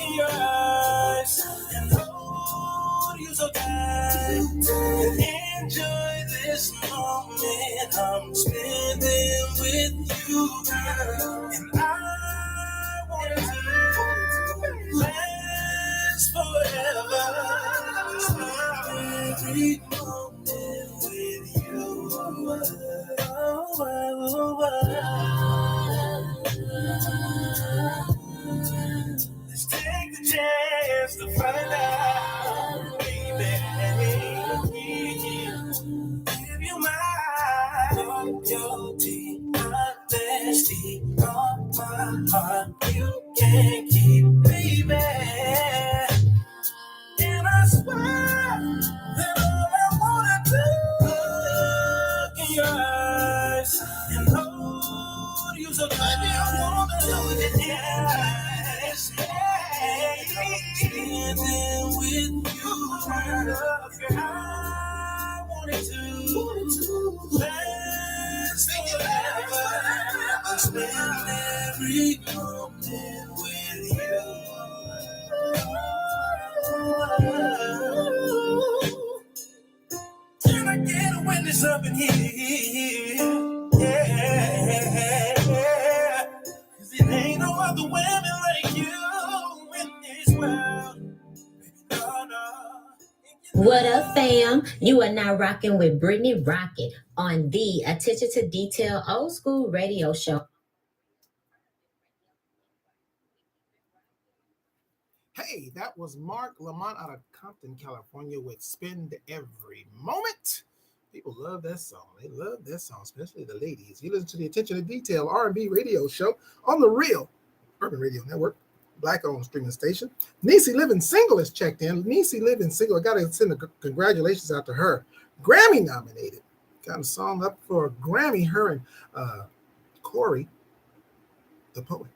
in your eyes and hold you so tight and enjoy this moment I'm spending with you, girl. And I want to last forever. Every moment with you. Let's take the chance to find out, baby. Give you my loyalty, honesty, all my heart you can't keep, baby. And I swear that all I wanna do look in your eyes and hold you so tight. I wanna hold it, yes, standing with you, girl. I wanted to last forever. Spend every moment with you. Can I get a witness up in here? Yeah. 'Cause it ain't no other women like you in this world. No. What up, fam? You are now rocking with Brittany Rocket on the Attention to Detail Old School Radio Show. Hey, that was Mark Lamont out of Compton, California with Spend Every Moment. People love that song. They love that song, especially the ladies. You listen to the Attention to Detail R&B radio show on the Real Urban Radio Network, Black-owned streaming station. Niecy Living Single is checked in. Niecy Living Single, I got to send congratulations out to her. Grammy nominated. Got a song up for a Grammy, her and Corey, the poet.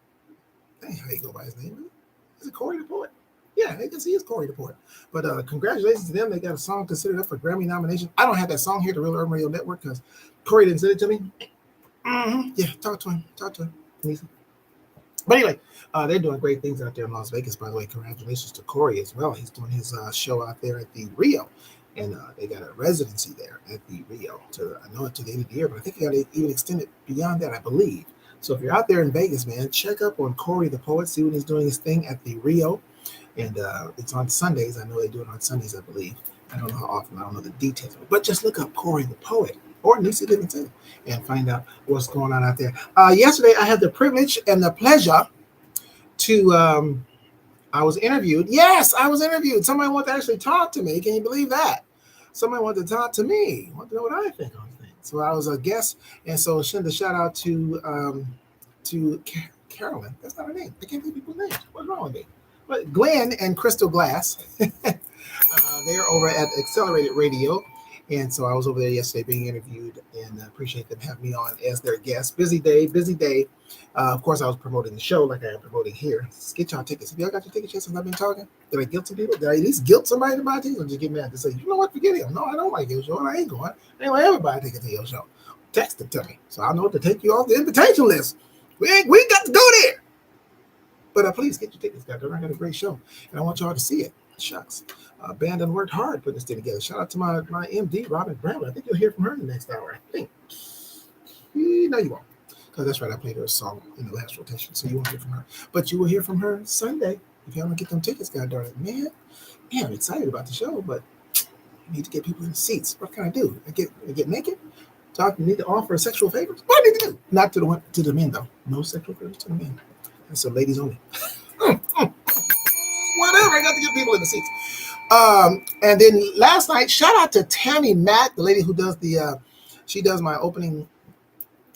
Dang, how you go by his name? Is it Corey the Poet? Yeah, I guess he is Corey the Poet. But congratulations to them. They got a song considered up for Grammy nomination. I don't have that song here, the Real Urban Radio Network, because Corey didn't send it to me. Yeah, talk to him. Niecy. But anyway, they're doing great things out there in Las Vegas, by the way. Congratulations to Corey as well. He's doing his show out there at the Rio. And they got a residency there at the Rio. I know it to the end of the year, but I think they got to even extend it beyond that, I believe. So if you're out there in Vegas, man, check up on Corey the Poet, see when he's doing his thing at the Rio. And it's on Sundays. I know they do it on Sundays, I believe. I don't know how often. I don't know the details. But just look up Corey the Poet or Nisi Livingston and find out what's going on out there. Yesterday, I had the privilege and the pleasure to, I was interviewed. Yes, I was interviewed. Somebody wanted to actually talk to me. Can you believe that? Somebody wanted to talk to me. Want to know what I think on things. So I was a guest. And so send a shout out to Carolyn. That's not her name. I can't think of people's names. What's wrong with me? But Glenn and Crystal Glass, they're over at Accelerated Radio. And so I was over there yesterday being interviewed, and I appreciate them having me on as their guest. Busy day. Of course, I was promoting the show like I am promoting here. Let's get y'all tickets. Have y'all got your tickets yet since I've been talking? Did I guilt some people? Did I at least guilt somebody to buy tickets? Or just get mad to say, you know what, forget him. No, I don't like your show, and I ain't going. I ain't want everybody to take to your show. Text it to me so I know to take you off the invitation list. We got to go there. But please get your tickets, guys. I got a great show, and I want y'all to see it. Shucks. Band done worked hard putting this thing together. Shout out to my MD, Robin Bramlett. I think you'll hear from her in the next hour. I think. No, you won't. Because that's right, I played her a song in the last rotation, so you won't hear from her. But you will hear from her Sunday. If y'all don't get them tickets, God darn it. Man, I'm excited about the show, but I need to get people in the seats. What can I do? I get naked? Talk, need to offer sexual favors? What do I need to do? Not to the men, though. No sexual favors to the men. That's so ladies only. Whatever, I got to get people in the seats. And then last night, shout out to Tammy Mack, the lady who does she does my opening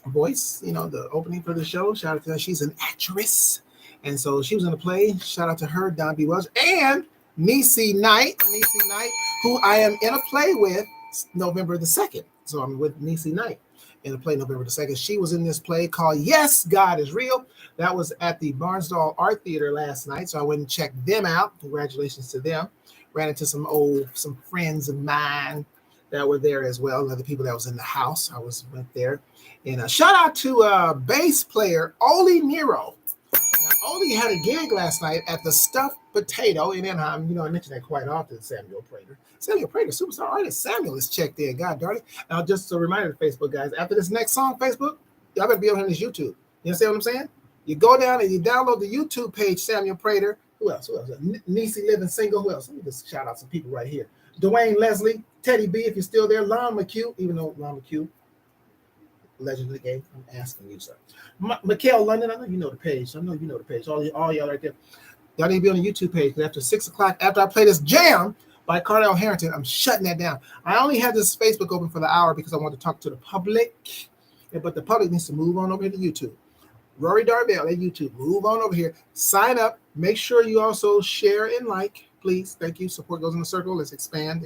voice, the opening for the show. Shout out to her. She's an actress. And so she was in the play. Shout out to her, Don B. Welch, and Nisi Knight, who I am in a play with November the 2nd. So I'm with Nisi Knight in a play November the 2nd. She was in this play called Yes, God is Real. That was at the Barnsdall Art Theater last night. So I went and checked them out. Congratulations to them. Ran into some friends of mine that were there as well. And other people that was in the house. Went there. And shout out to bass player Oli Nero. Now, Oli had a gig last night at the Stuffed Potato in Anaheim. I mention that quite often, Samuel Prater. Samuel Prater, superstar artist. Samuel is checked in. God darn it. Now, just a reminder to Facebook, guys, after this next song, Facebook, y'all better be on his YouTube. You understand what I'm saying? You go down and you download the YouTube page, Samuel Prater. Who else? Nisi Living Single. Who else? Let me just shout out some people right here. Dwayne Leslie, Teddy B, if you're still there. Lon McHugh, even though Lon McHugh, legend of the game, I'm asking you, sir. Mikhail London, I know you know the page. I know you know the page. All y'all right there. Y'all need to be on the YouTube page. Because after 6 o'clock, after I play this jam by Cardell Harrington, I'm shutting that down. I only had this Facebook open for the hour because I want to talk to the public. But the public needs to move on over here to YouTube. Rory Darvell at YouTube. Move on over here. Sign up. Make sure you also share and like. Please. Thank you. Support goes in the circle. Let's expand.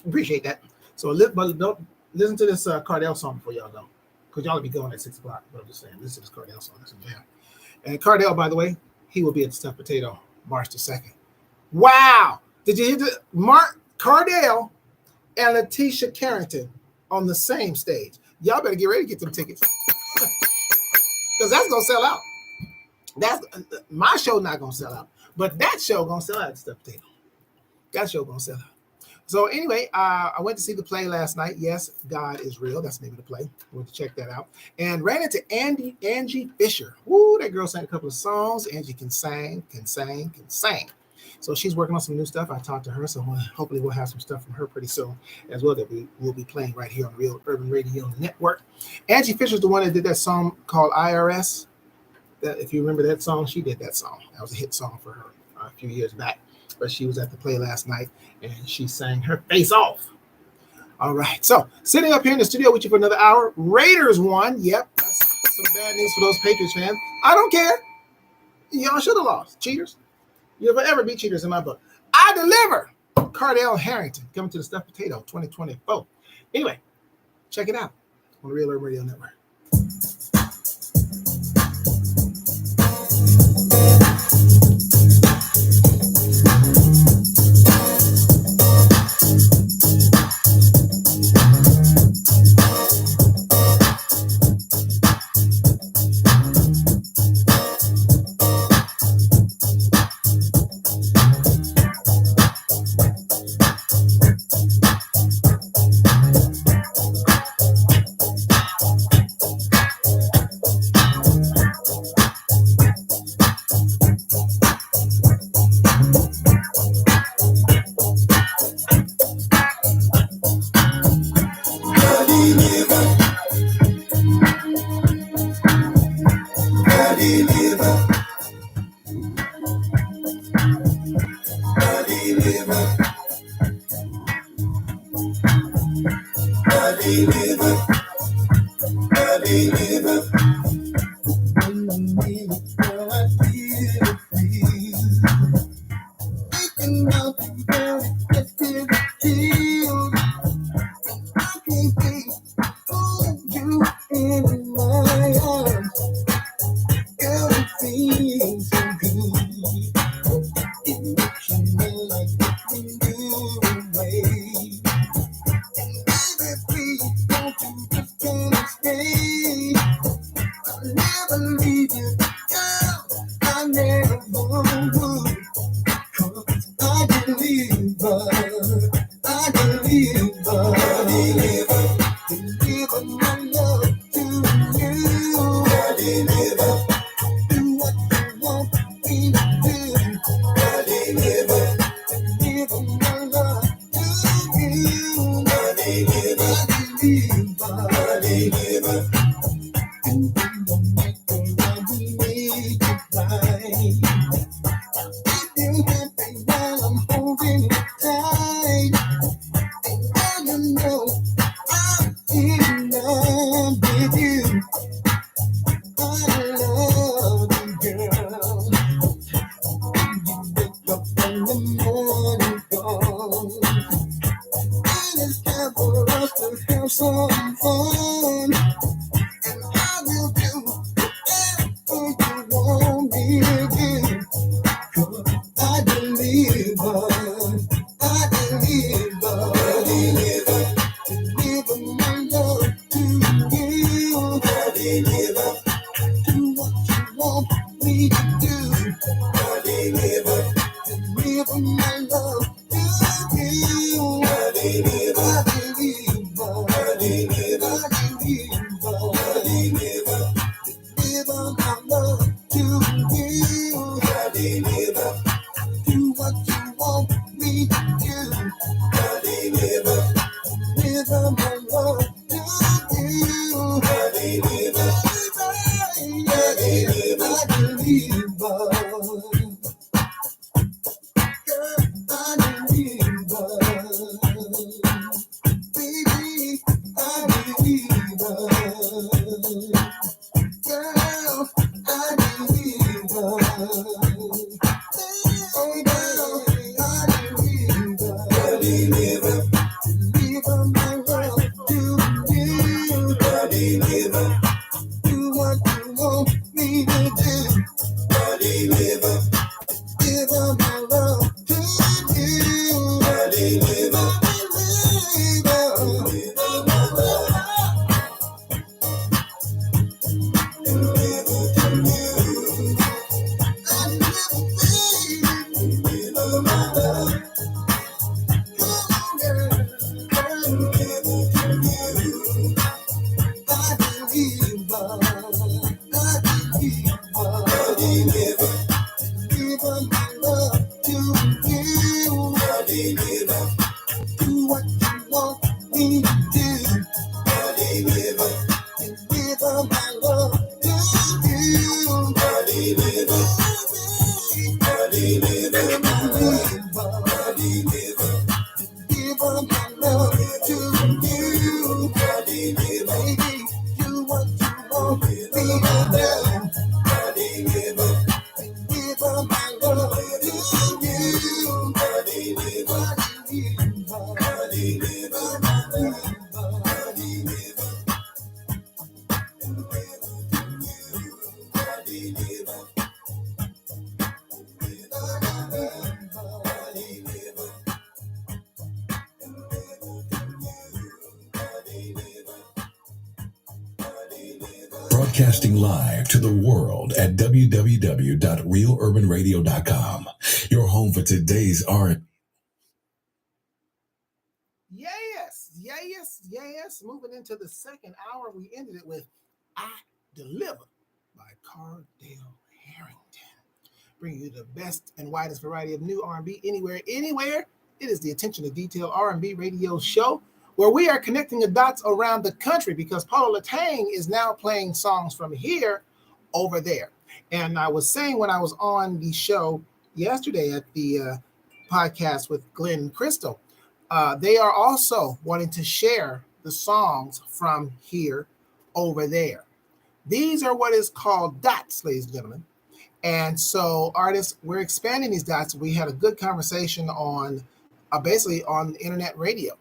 Appreciate that. So don't listen to this Cardell song before y'all go. Because y'all will be going at 6 o'clock. But I'm just saying, listen to this Cardell song. That's a jam. And Cardell, by the way, he will be at the Stuffed Potato March the 2nd. Wow. Did you hear the Mark Cardell and Letitia Carrington on the same stage? Y'all better get ready to get them tickets. Because that's going to sell out. That's my show not going to sell out. But that show going to sell out at Stuffed Potato. That show going to sell out. So anyway, I went to see the play last night. Yes, God is Real. That's the name of the play. I went to check that out. And ran into Angie Fisher. Woo, that girl sang a couple of songs. Angie can sing. So she's working on some new stuff. I talked to her, so hopefully we'll have some stuff from her pretty soon as well that we will be playing right here on the Real Urban Radio Network. Angie Fisher's the one that did that song called IRS. That, if you remember that song, she did that song. That was a hit song for her a few years back. But she was at the play last night, and she sang her face off. All right. So, sitting up here in the studio with you for another hour. Raiders won. Yep. That's some bad news for those Patriots fans. I don't care. Y'all should have lost. Cheaters. You'll ever be cheaters in my book. I deliver. Cardell Harrington coming to the Stuffed Potato 2024. Anyway, check it out on the Real Urban Radio Network. Broadcasting live to the world at www.realurbanradio.com. Your home for today's art. Yes. Moving into the second hour, we ended it with I Deliver by Cardale Harrington. Bringing you the best and widest variety of new R&B anywhere. It is the Attention to Detail R&B radio show where we are connecting the dots around the country because Paula Latang is now playing songs from here over there. And I was saying when I was on the show yesterday at the podcast with Glenn and Crystal, they are also wanting to share the songs from here over there. These are what is called dots, ladies and gentlemen. And so artists, we're expanding these dots. We had a good conversation on basically on internet radio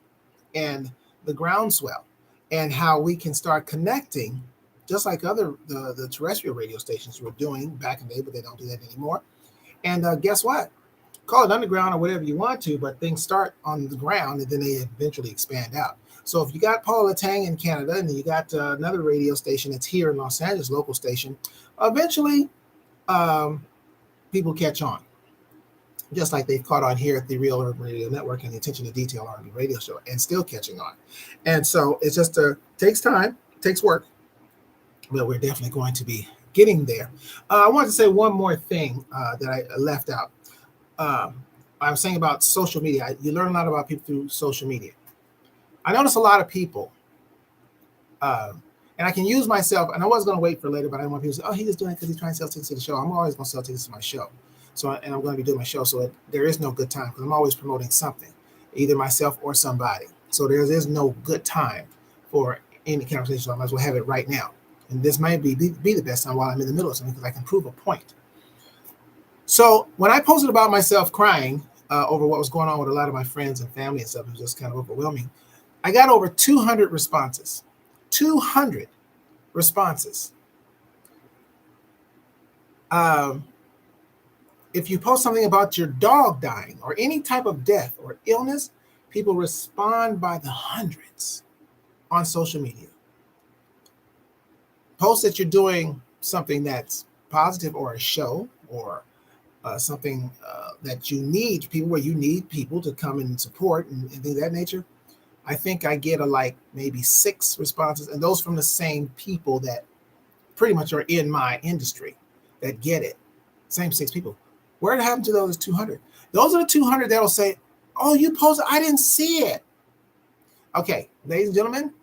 and the groundswell and how we can start connecting just like the terrestrial radio stations were doing back in the day, but they don't do that anymore. And guess what? Call it underground or whatever you want to, but things start on the ground and then they eventually expand out. So if you got Paul Latang in Canada and then you got another radio station that's here in Los Angeles, local station, eventually people catch on. Just like they've caught on here at the Real Urban Radio Network and the Attention to Detail R&B radio show, and still catching on. And so it's just takes time, takes work, but we're definitely going to be getting there. I wanted to say one more thing that I left out. I was saying about social media. You learn a lot about people through social media. I notice a lot of people, and I can use myself, and I was going to wait for later, but I don't want people to say, oh, he's just doing it because he's trying to sell tickets to the show. I'm always going to sell tickets to my show. So, and I'm going to be doing my show, so there is no good time because I'm always promoting something, either myself or somebody. So there is no good time for any conversation. So I might as well have it right now. And this might be the best time while I'm in the middle of something because I can prove a point. So when I posted about myself crying over what was going on with a lot of my friends and family and stuff, it was just kind of overwhelming. I got over 200 responses. 200 responses. If you post something about your dog dying or any type of death or illness, people respond by the hundreds on social media. Post that you're doing something that's positive or a show or something that you need people where you need people to come and support and things of that nature. I think I get maybe 6 responses, and those from the same people that pretty much are in my industry that get it. Same 6 people. Where happened to those 200? Those are the 200 that'll say, oh, you posted, I didn't see it. Okay, ladies and gentlemen,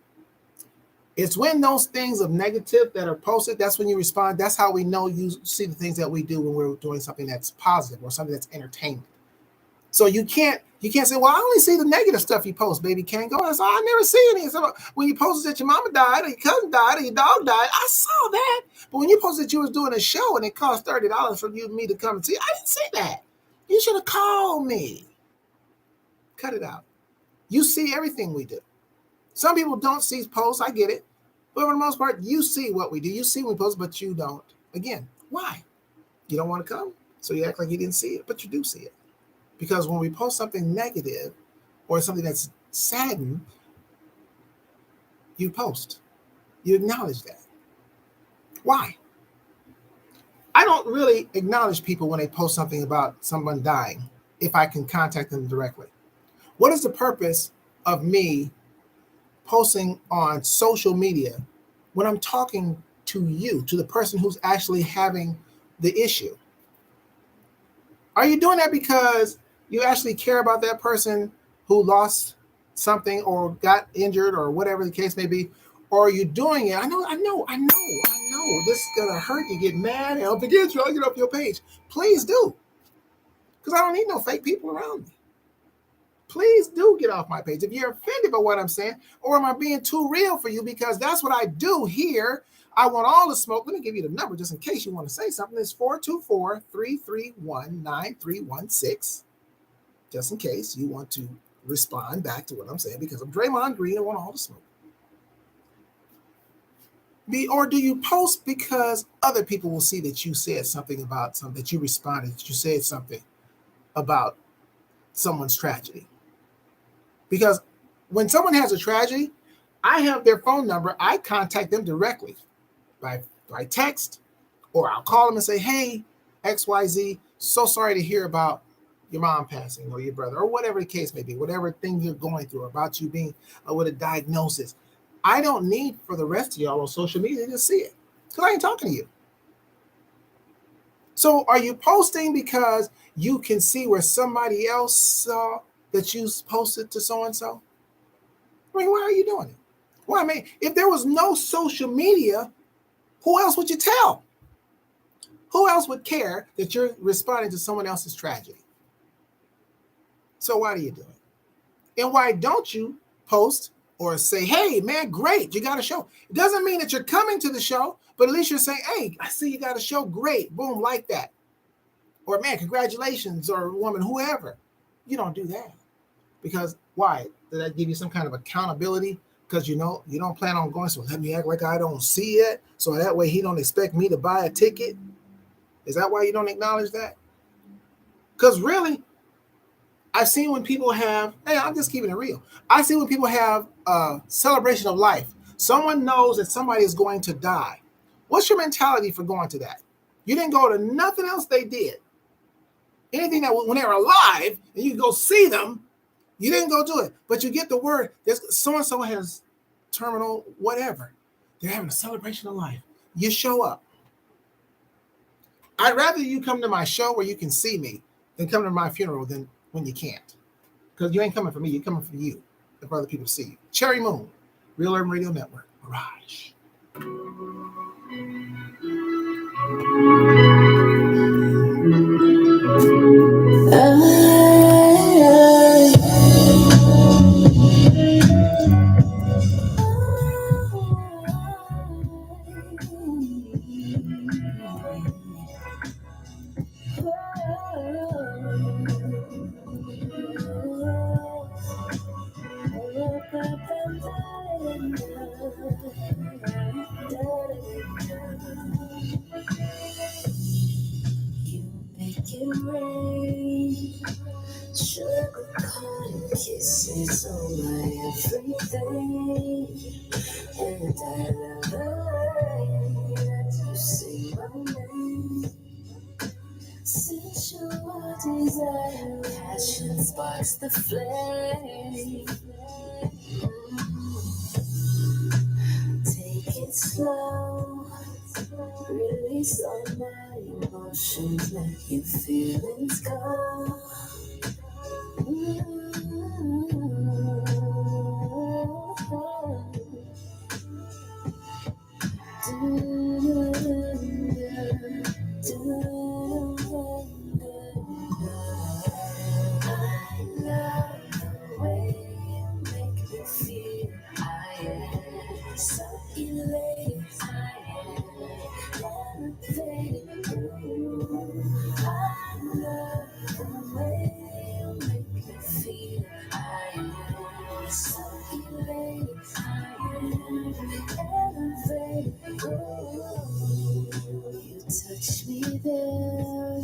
it's when those things of negative that are posted, that's when you respond. That's how we know you see the things that we do when we're doing something that's positive or something that's entertainment. So you can't say, well, I only see the negative stuff you post, baby. Can't go. I said, I never see any. So when you posted that your mama died or your cousin died or your dog died, I saw that. But when you posted that you was doing a show and it cost $30 for you and me to come and see, I didn't see that. You should have called me. Cut it out. You see everything we do. Some people don't see posts. I get it. But for the most part, you see what we do. You see when we post, but you don't. Again, why? You don't want to come, so you act like you didn't see it, but you do see it. Because when we post something negative or something that's saddened, you post. You acknowledge that. Why? I don't really acknowledge people when they post something about someone dying if I can contact them directly. What is the purpose of me posting on social media when I'm talking to you, to the person who's actually having the issue? Are you doing that because you actually care about that person who lost something or got injured or whatever the case may be? Or are you doing it? I know. This is going to hurt you. Get mad. Help against you. I'll get off your page. Please do. Because I don't need no fake people around me. Please do get off my page. If you're offended by what I'm saying, or am I being too real for you? Because that's what I do here. I want all the smoke. Let me give you the number just in case you want to say something. It's 424-331-9316. Just in case you want to respond back to what I'm saying, because I'm Draymond Green. I want all the smoke. Or do you post because other people will see that you said something about something, that you responded, that you said something about someone's tragedy? Because when someone has a tragedy, I have their phone number. I contact them directly by text, or I'll call them and say, hey, XYZ, so sorry to hear about your mom passing or your brother or whatever the case may be, whatever thing you're going through, about you being with a diagnosis. I don't need for the rest of y'all on social media to see it because I ain't talking to you. So are you posting because you can see where somebody else saw that you posted to so-and-so? I mean, why are you doing it? Well, I mean, if there was no social media, who else would you tell? else would care that you're responding to someone else's tragedy? So why do you do it? And why don't you post or say, hey, man, great, you got a show? It doesn't mean that you're coming to the show, but at least you're saying, hey, I see you got a show, great, boom, like that. Or, man, congratulations, or woman, whoever. You don't do that. Because why? Did that give you some kind of accountability? Because you know you don't plan on going, so let me act like I don't see it, so that way he don't expect me to buy a ticket. Is that why you don't acknowledge that? Because really, I've seen when people have, hey, I'm just keeping it real. I see when people have a celebration of life. Someone knows that somebody is going to die. What's your mentality for going to that? You didn't go to nothing else they did. Anything that when they were alive and you go see them, you didn't go do it. But you get the word, so-and-so has terminal whatever. They're having a celebration of life. You show up. I'd rather you come to my show where you can see me than come to my funeral than when you can't. Because you ain't coming for me, you're coming for you, if other people see you. Cherry Moon, Real Urban Radio Network, Mirage. Kisses on my everything, and I love the way that you say my name. Sensual desire, passion sparks the flame. Take it slow, release all my emotions, let your feelings go. Touch me there,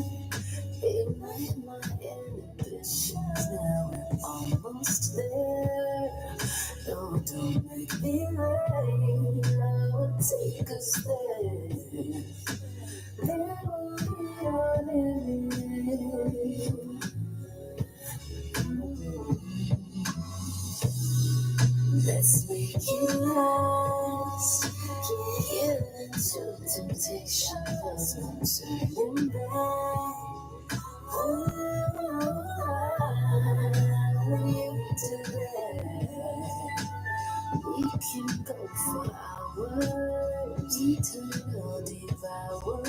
ignite my inhibitions. Now we're almost there. No, don't make me late. I'll take us there. There will be no limit. Let's make it last. Give into temptation, there's no turning back. We can go for hours, eternal devour.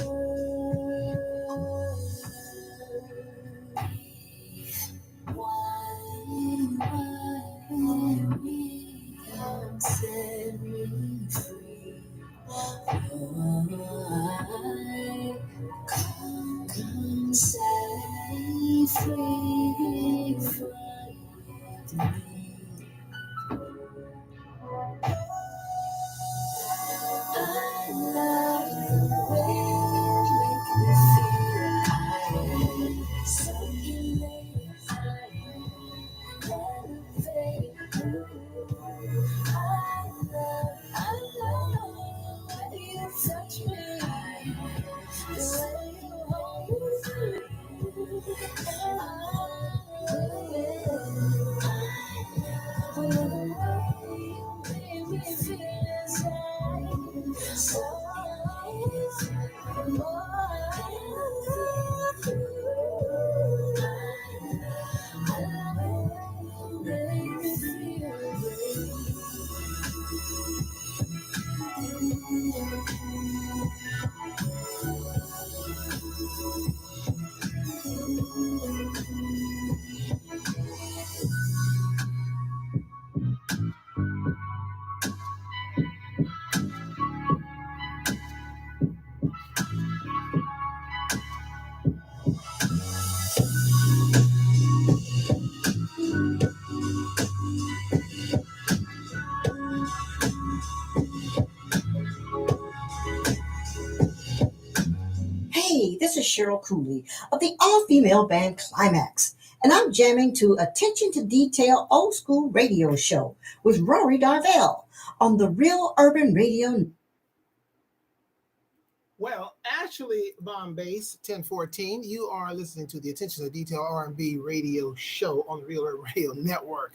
Set me free. Come set me free from me. I love the way you make me feel. I am circulating. I am elevating. I love when you touch me. The way you hold me. Hey, this is Cheryl Cooley of the all-female band Climax, and I'm jamming to Attention to Detail Old School Radio Show with Rory Darvell on the Real Urban Radio. Well, actually, Bombass 1014, you are listening to the Attention to Detail R&B radio show on the Real Urban Radio Network.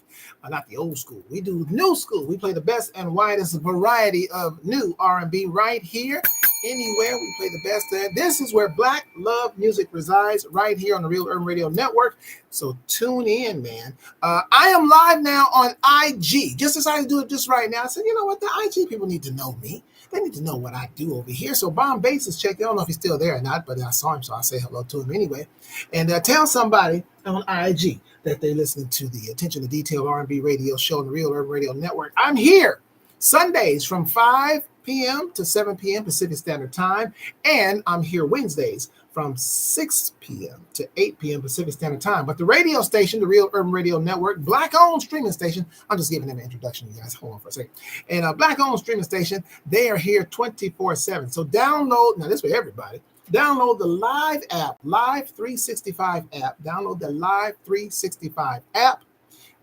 Not the old school. We do new school. We play the best and widest variety of new R&B right here. Anywhere we play the best. This is where Black love music resides, right here on the Real Urban Radio Network. So tune in, man. I am live now on IG. Just decided to do it just right now. I said, you know what? The IG people need to know me. They need to know what I do over here. So Bombass is checked. I don't know if he's still there or not, but I saw him, so I'll say hello to him anyway. And tell somebody on IG that they're listening to the Attention to Detail R&B radio show on the Real Urban Radio Network. I'm here Sundays from 5 p.m. to 7 p.m. Pacific Standard Time. And I'm here Wednesdays from 6 p.m. to 8 p.m. Pacific Standard Time. But the radio station, the Real Urban Radio Network, Black-owned streaming station, I'm just giving them an introduction, you guys. Hold on for a second. And a Black-owned streaming station, they are here 24/7. So download, now this for everybody, download the Live app, Live 365 app. Download the Live 365 app.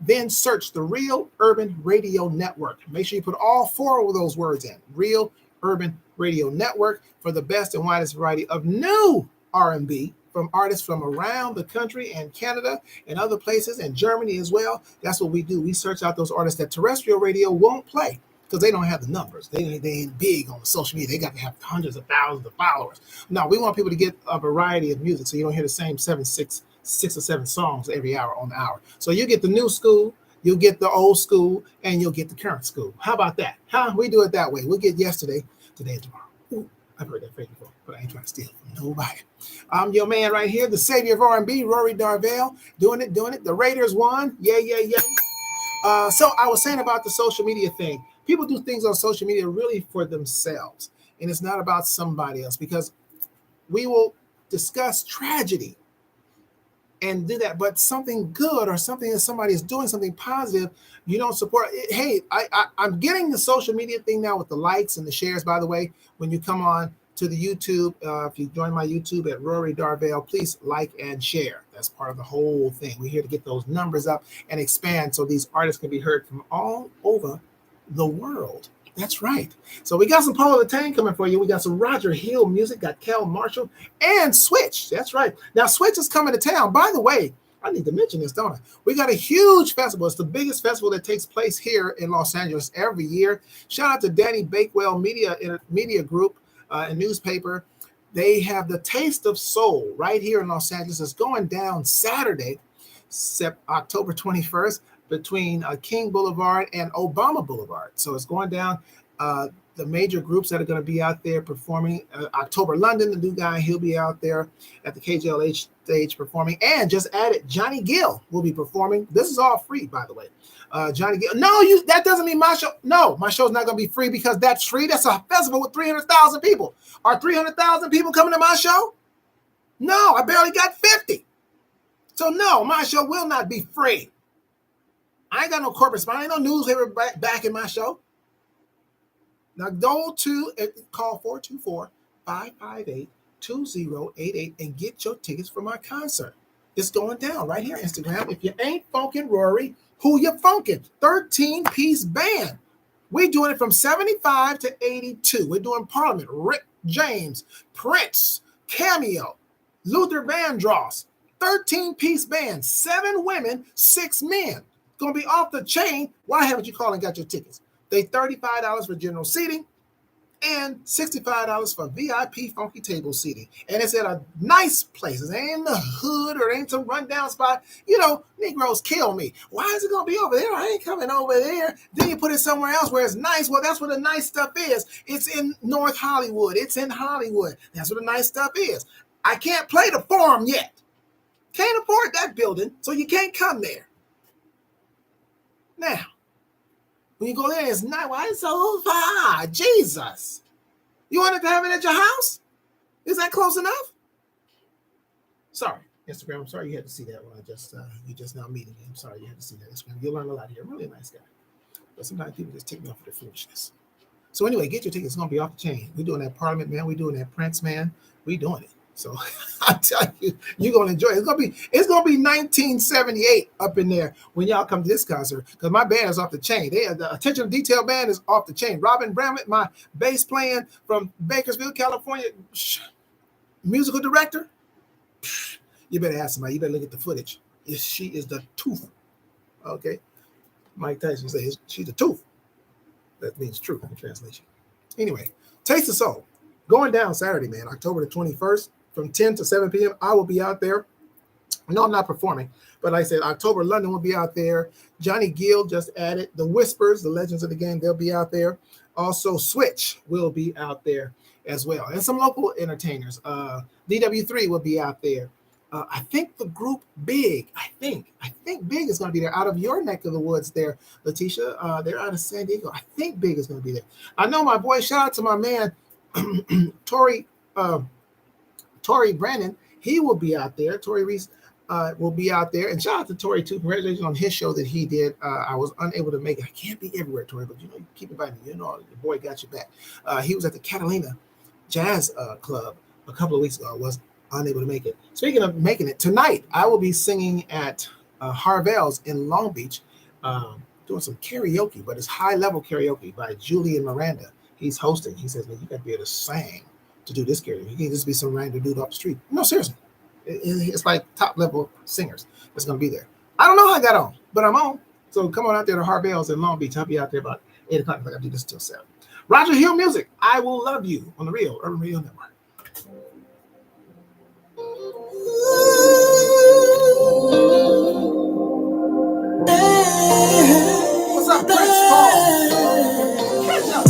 Then search the Real Urban Radio Network. Make sure you put all 4 of those words in. Real Urban Radio Network for the best and widest variety of new R&B from artists from around the country and Canada and other places and Germany as well. That's what we do. We search out those artists that terrestrial radio won't play because they don't have the numbers. They ain't big on social media. They got to have hundreds of thousands of followers. No, we want people to get a variety of music so you don't hear the same 6 or 7 songs every hour on the hour. So you get the new school, you'll get the old school, and you'll get the current school. How about that? We do it that way. We'll get yesterday, today, and tomorrow. Ooh, I've heard that phrase before, but I ain't trying to steal from nobody. I'm your man right here, the savior of R&B, Rory Darvell, doing it. The Raiders won. Yeah. So I was saying about the social media thing. People do things on social media really for themselves, and it's not about somebody else, because we will discuss tragedy and do that, but something good or something that somebody is doing, something positive, you don't support it. Hey, I'm getting the social media thing now with the likes and the shares. By the way, when you come on to the YouTube, if you join my YouTube at Rory Darvell, please like and share. That's part of the whole thing. We're here to get those numbers up and expand so these artists can be heard from all over the world. That's right. So we got some Paula Latang coming for you. We got some Roger Hill music, got Kel Marshall, and Switch. That's right. Now, Switch is coming to town. By the way, I need to mention this, don't I? We got a huge festival. It's the biggest festival that takes place here in Los Angeles every year. Shout out to Danny Bakewell Media Group and newspaper. They have the Taste of Soul right here in Los Angeles. It's going down Saturday, October 21st. Between King Boulevard and Obama Boulevard. So it's going down. The major groups that are going to be out there performing. October London, the new guy, he'll be out there at the KJLH stage performing. And just added, Johnny Gill will be performing. This is all free, by the way. Johnny Gill. No, that doesn't mean my show. No, my show's not going to be free because that's free. That's a festival with 300,000 people. Are 300,000 people coming to my show? No, I barely got 50. So no, my show will not be free. I ain't got no corporate sponsor. Ain't no newspaper back in my show. Now go to call 424-558-2088 and get your tickets for my concert. It's going down right here on Instagram. If you ain't funkin' Rory, who you funkin'? 13-piece band. We're doing it from 75 to 82. We're doing Parliament, Rick James, Prince, Cameo, Luther Vandross. 13-piece band, 7 women, 6 men. Going to be off the chain. Why haven't you called and got your tickets? They $35 for general seating and $65 for VIP funky table seating. And it's at a nice place. It ain't in the hood or it ain't some rundown spot. You know, Negroes kill me. Why is it going to be over there? I ain't coming over there. Then you put it somewhere else where it's nice. Well, that's where the nice stuff is. It's in North Hollywood. It's in Hollywood. That's where the nice stuff is. I can't play the Forum yet. Can't afford that building, so you can't come there. Now, when you go there, it's not, why it's so far? Jesus. You wanted to have it at your house? Is that close enough? Sorry, Instagram. I'm sorry you had to see that when you just now meeting me. I'm sorry you had to see that, Instagram. You'll learn a lot here. Really nice guy. But sometimes people just take me off for their foolishness. So anyway, get your tickets. It's going to be off the chain. We're doing that Parliament, man. We're doing that Prince, man. We're doing it. So I tell you, you're gonna enjoy it. It's gonna be 1978 up in there when y'all come to this concert, because my band is off the chain. The Attention to Detail band is off the chain. Robin Bramlett, my bass playing from Bakersfield, California, musical director. You better ask somebody. You better look at the footage. She is the tooth. Okay, Mike Tyson says she's the tooth. That means truth in translation. Anyway, Taste of Soul going down Saturday, man, October the 21st. From 10 to 7 p.m. I will be out there. No, I'm not performing, but like I said, October, London will be out there. Johnny Gill just added. The Whispers, the Legends of the Game, they'll be out there. Also, Switch will be out there as well. And some local entertainers. DW3 will be out there. I think the group Big, I think Big is going to be there out of your neck of the woods there, Letitia. They're out of San Diego. I think Big is going to be there. I know my boy, shout out to my man, Tori Brandon, he will be out there. Tori Reese will be out there. And shout out to Tori, too. Congratulations on his show that he did. I was unable to make it. I can't be everywhere, Tori, but, you know, you keep inviting me. You know, the boy got your back. He was at the Catalina Jazz Club a couple of weeks ago. I was unable to make it. Speaking of making it, tonight I will be singing at Harvell's in Long Beach, doing some karaoke, but it's high-level karaoke by Julian Miranda. He's hosting. He says, man, you got to be able to sing to do this karaoke. You can't just be some random dude off the street. No, seriously. It's like top-level singers that's going to be there. I don't know how I got on, but I'm on. So come on out there to Harvell's in Long Beach. I'll be out there about 8 o'clock. I got to do this till 7. Roger Hill Music, I Will Love You on the Real Urban Radio Network. What's up, Prince Paul? Catch up.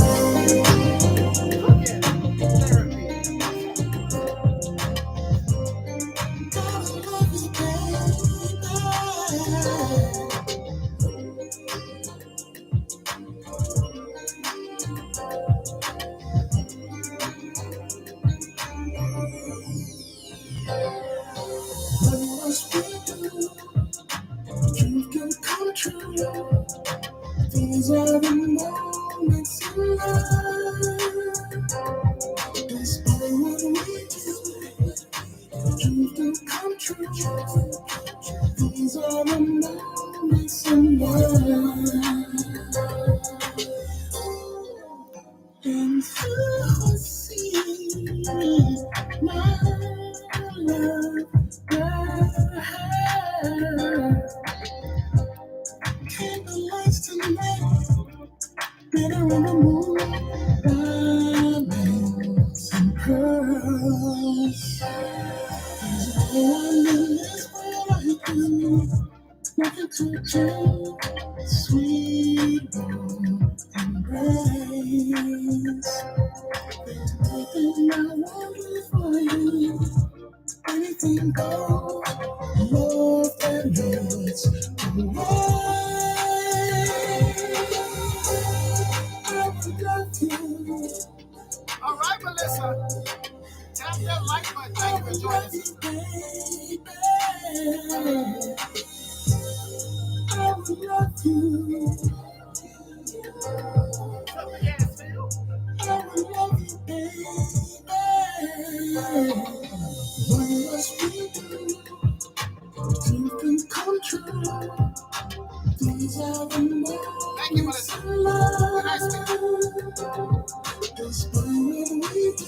These are the moments in life. Despite what we do, dreams do come true. These are the moments in life. And who see my love? Candlelights tonight, glitter in the moon, diamonds and pearls. There's one in this world I do, nothing to change, sweet warm embrace. There's nothing I won't do for you, anything goes, love that leads the way. All right, Melissa. Tap that like button. Thank you for joining us. I will love you. I will love you, baby. What must we do to can come true? These are the moments of love. Despite what we do,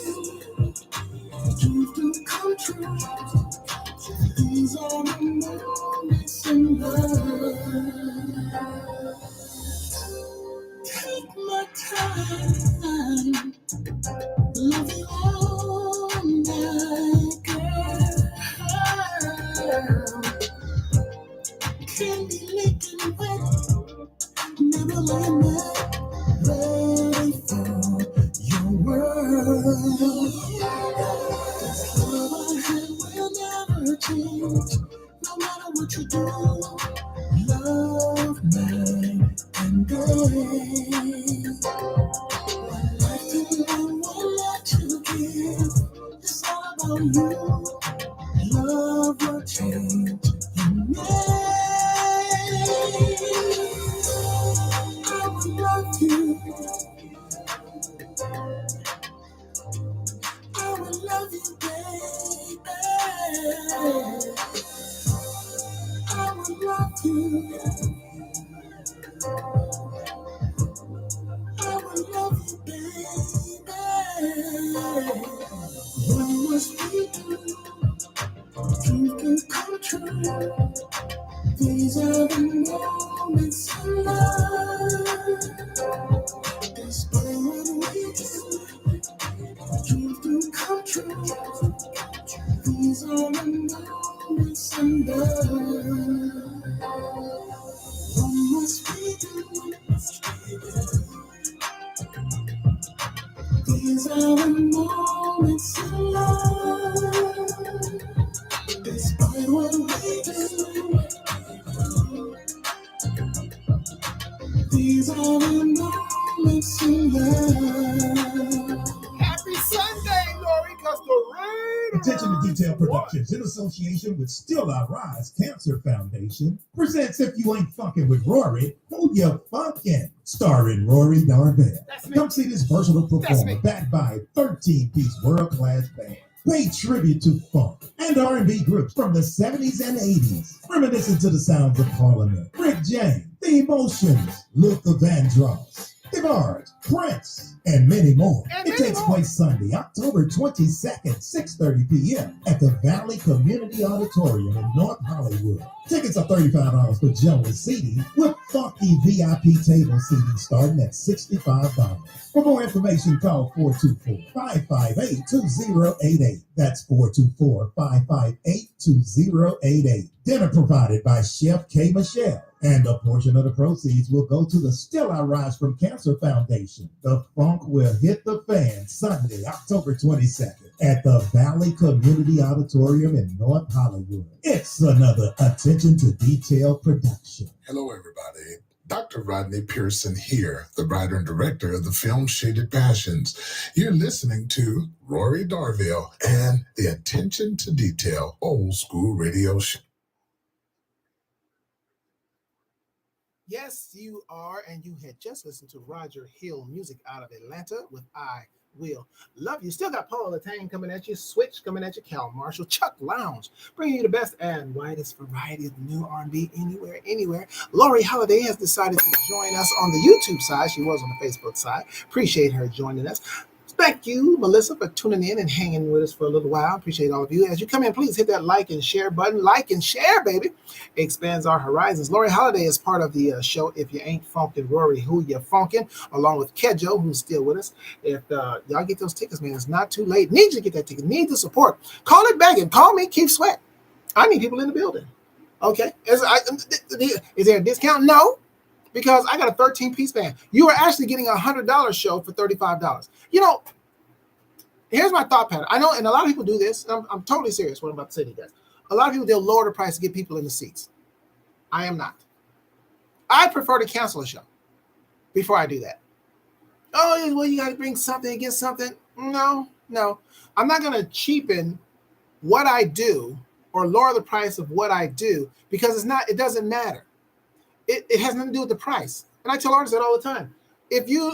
dreams do come true. These are the moments in love. Take my time, love you all night, girl. Candy licking wet, never laying there, ready for your world. This love I have will never change, no matter what you do. Love night and day. One life to live, one life to give. It's all about you. Love will change your name. I will love you. I will love you, baby. I would love to. I would love you, baby. What must we do? Dreams can come true. These are the moments in love. Despite what we do, dreams do come true. These are the moments in love. What must we do? These are the moments in love. Despite what we do, these are the moments in love. Happy Sunday, Lori, because the rain. Attention to Detail Productions, in association with Still I Rise Cancer Foundation, presents If You Ain't Funkin' with Rory, Who You Funkin'? Starring Rory Darvell. Come see this versatile performer backed by a 13-piece world-class band. Pay tribute to funk and R&B groups from the 70s and 80s, reminiscent to the sounds of Parliament, Rick James, The Emotions, Luther Vandross, DeBarge, Prince, and many more. It takes place Sunday, October 22nd, 6:30 p.m. at the Valley Community Auditorium in North Hollywood. Tickets are $35 for general seating, with funky VIP table seating starting at $65. For more information, call 424-558-2088. That's 424-558-2088. Dinner provided by Chef K. Michelle. And a portion of the proceeds will go to the Still I Rise from Cancer Foundation. The funk will hit the fan Sunday, October 22nd at the Valley Community Auditorium in North Hollywood. It's another Attention to Detail production. Hello, everybody. Dr. Rodney Pearson here, the writer and director of the film Shaded Passions. You're listening to Rory Darvell and the Attention to Detail Old School Radio Show. Yes, you are, and you had just listened to Roger Hill music out of Atlanta with I Will Love You. Still got Paul Latang coming at you, Switch coming at you, Cal Marshall, Chuck Lounge, bringing you the best and widest variety of new R&B anywhere. Lori Holiday has decided to join us on the YouTube side. She was on the Facebook side. Appreciate her joining us. Thank you, Melissa, for tuning in and hanging with us for a little while. Appreciate all of you. As you come in, please hit that like and share button. Like and share, baby. It expands our horizons. Lori Holiday is part of the show If You Ain't Funkin' Rory, Who You Funkin', along with Kedjo, who's still with us. If y'all get those tickets, man, it's not too late. Need you to get that ticket. Need the support. Call it begging. Call me, Keith Sweat. I need people in the building. Okay? Is there a discount? No. Because I got a 13-piece band. You are actually getting a $100 show for $35. You know, here's my thought pattern. I know, and a lot of people do this. I'm totally serious what I'm about to say to you guys. A lot of people, they'll lower the price to get people in the seats. I am not. I prefer to cancel a show before I do that. Oh, well, you got to bring something against something. No. I'm not going to cheapen what I do or lower the price of what I do because it doesn't matter. It has nothing to do with the price. And I tell artists that all the time. If you're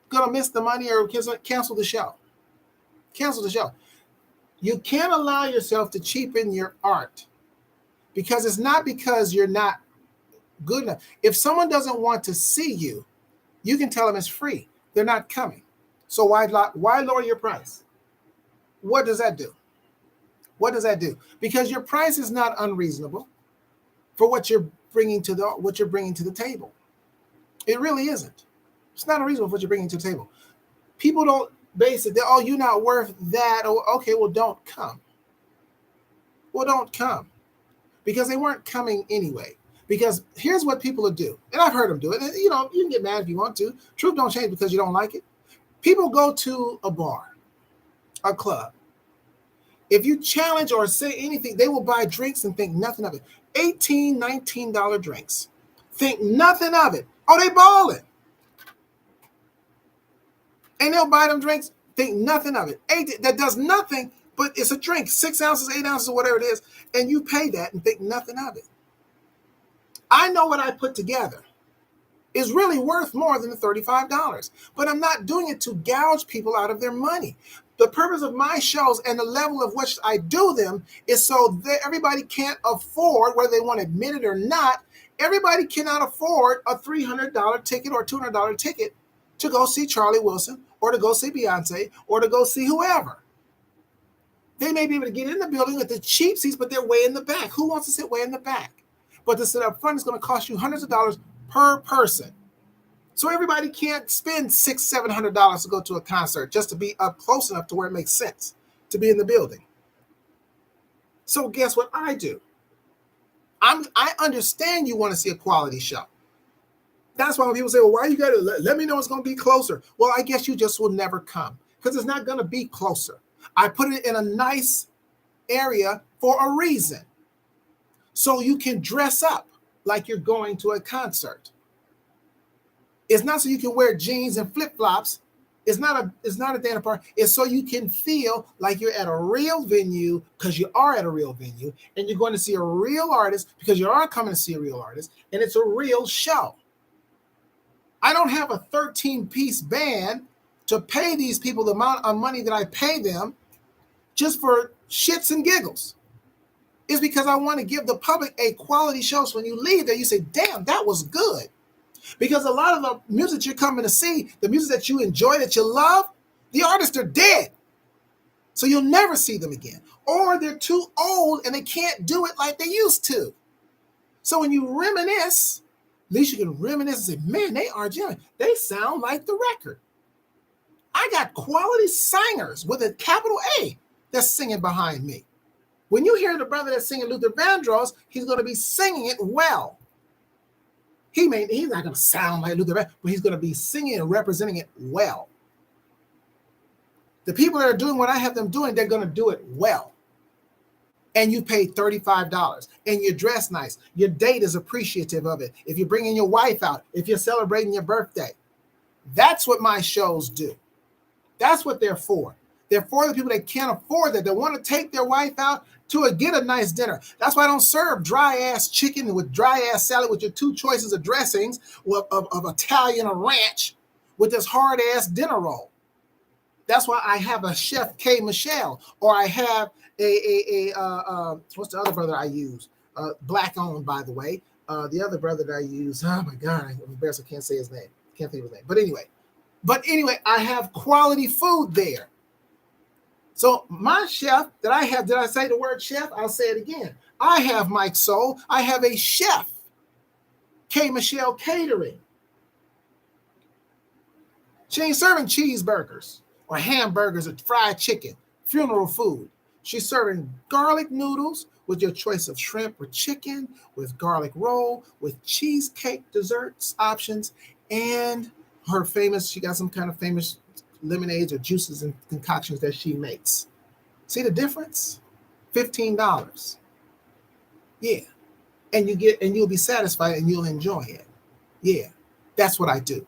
going to miss the money or cancel the show. Cancel the show. You can't allow yourself to cheapen your art because it's not because you're not good enough. If someone doesn't want to see you, you can tell them it's free. They're not coming. So why lower your price? What does that do? What does that do? Because your price is not unreasonable for what you're bringing to the table. It really isn't. It's not unreasonable for what you're bringing to the table. People don't base it. Oh, you're not worth that. Oh, okay, well, don't come. Well, don't come. Because they weren't coming anyway. Because here's what people will do. And I've heard them do it. And, you know, you can get mad if you want to. Truth don't change because you don't like it. People go to a bar, a club. If you challenge or say anything, they will buy drinks and think nothing of it. $18, $19 drinks. Think nothing of it. Oh, they balling. And they'll buy them drinks, think nothing of it. That does nothing, but it's a drink, 6 ounces, 8 ounces, or whatever it is, and you pay that and think nothing of it. I know what I put together is really worth more than the $35, but I'm not doing it to gouge people out of their money. The purpose of my shows and the level of which I do them is so that everybody can't afford, whether they want to admit it or not, everybody cannot afford a $300 ticket or $200 ticket to go see Charlie Wilson or to go see Beyonce or to go see whoever. They may be able to get in the building with the cheap seats, but they're way in the back. Who wants to sit way in the back? But to sit up front is going to cost you hundreds of dollars per person. So everybody can't spend $600-700 to go to a concert just to be up close enough to where it makes sense to be in the building. So guess what I do? I understand you want to see a quality show. That's why when people say, well, why you got to let me know it's going to be closer? Well, I guess you just will never come because it's not going to be closer. I put it in a nice area for a reason. So you can dress up like you're going to a concert. It's not so you can wear jeans and flip-flops. It's not a day apart. It's so you can feel like you're at a real venue because you are at a real venue and you're going to see a real artist because you are coming to see a real artist and it's a real show. I don't have a 13-piece band to pay these people the amount of money that I pay them just for shits and giggles. It's because I want to give the public a quality show. So when you leave there, you say, damn, that was good. Because a lot of the music you're coming to see, the music that you enjoy, that you love, the artists are dead. So you'll never see them again. Or they're too old and they can't do it like they used to. So when you reminisce, at least you can reminisce and say, man, they are genuine. They sound like the record. I got quality singers with a capital A that's singing behind me. When you hear the brother that's singing Luther Vandross, he's going to be singing it well. He's not going to sound like Luther Vandross, but he's going to be singing and representing it well. The people that are doing what I have them doing, they're going to do it well. And you pay $35 and you dress nice. Your date is appreciative of it. If you're bringing your wife out, if you're celebrating your birthday, that's what my shows do. That's what they're for. They're for the people that can't afford that. They want to take their wife out to get a nice dinner. That's why I don't serve dry-ass chicken with dry-ass salad with your two choices of dressings of Italian or ranch with this hard-ass dinner roll. That's why I have a Chef K. Michelle, or I have what's the other brother I use? Black-owned, by the way. The other brother that I use, oh my God, I'm embarrassed I can't say his name. Can't think of his name. But anyway, I have quality food there. So my chef that I have, did I say the word chef? I'll say it again. I have Mike Soul. I have a chef, K. Michelle Catering. She ain't serving cheeseburgers or hamburgers or fried chicken, funeral food. She's serving garlic noodles with your choice of shrimp or chicken, with garlic roll, with cheesecake desserts options, and she got some kind of famous lemonades or juices and concoctions that she makes. See the difference? $15. Yeah. And you'll be satisfied and you'll enjoy it. Yeah. That's what I do.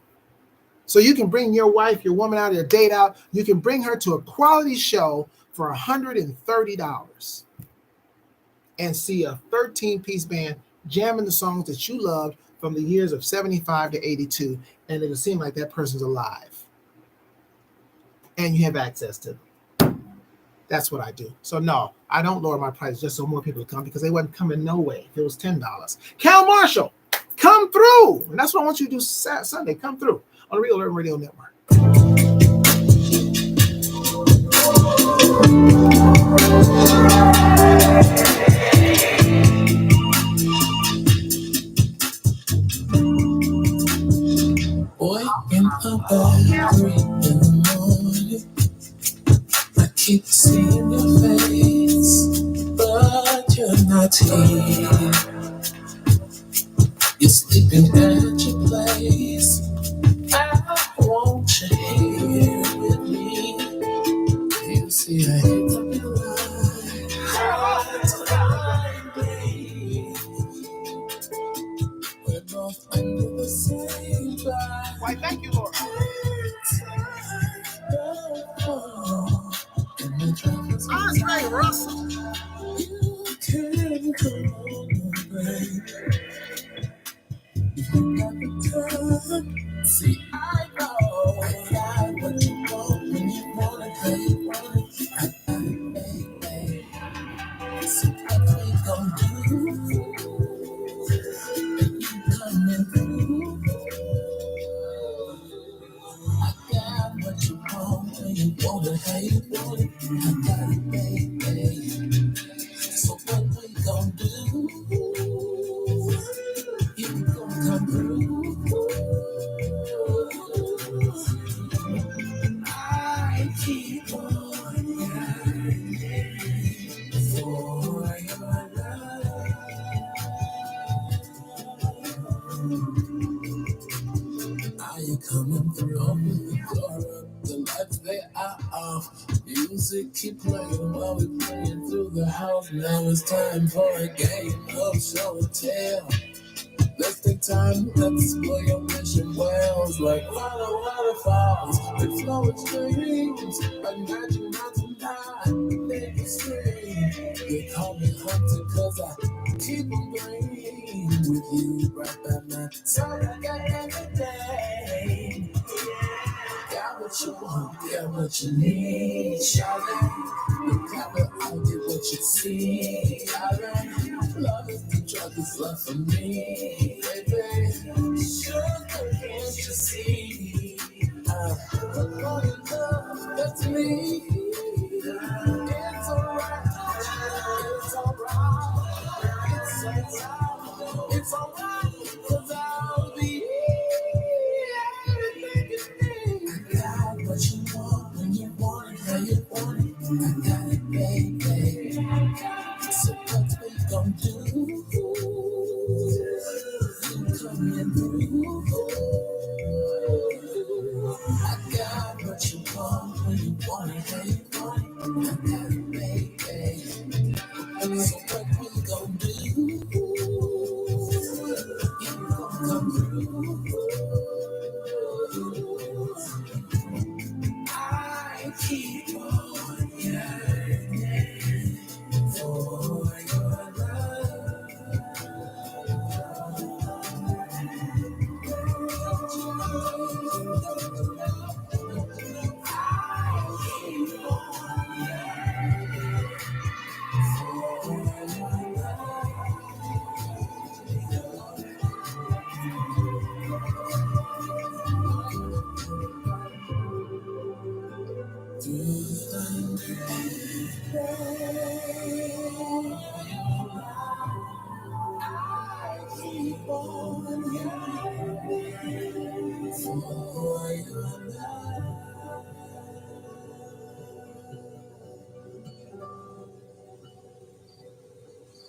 So you can bring your wife, your woman out, your date out. You can bring her to a quality show for $130 and see a 13-piece band jamming the songs that you loved from the years of 75 to 82, and it'll seem like that person's alive. And you have access to them. That's what I do. So no, I don't lower my price just so more people come, because they wasn't coming no way if it was $10. Cal Marshall, come through. And that's what I want you to do Sunday. Come through on the Real Urban Radio Network. Boy, in a bed, 3 in the morning, I keep seeing your face, but you're not here. You're sleeping at your place. I want you here with me. You see, I hate to be alive. We're both under the same flag. Why, thank you, Lord. Andre Russell. You can come on, baby. See, I know what you want when you want it, baby. So what we gon' do? Coming through. I got what you want when you want it, how you want it. I got it, baby. So what we gon' do? You gon' come through. I keep on yearning for your love. Are you coming through? The lights they are off. Music keep playing while we playing through the house. Now it's time for a game of show and tell. Let's take time, let's explore your mission wells. Like waterfalls, with flowing streams. Imagine mountain high, make it scream. They call me hunter cause I keep on green. With you right by my side, I got everything. Got what you want, got what you need, shawty. Look at me, I'll get what you see, alright. Love is the drug, is love for me, baby. Sugar, can't you see? I'm falling in love, that's me. It's alright, it's alright, it's alright, it's alright, cause I'll be everything you need. I got what you want when you want it, how you want it. I got it, baby. So what we gon' do? You coming through? I got what you want when you want it, how you want it. I got it, baby. So what we gon' do? You gon' come through? I keep on yearning for your love.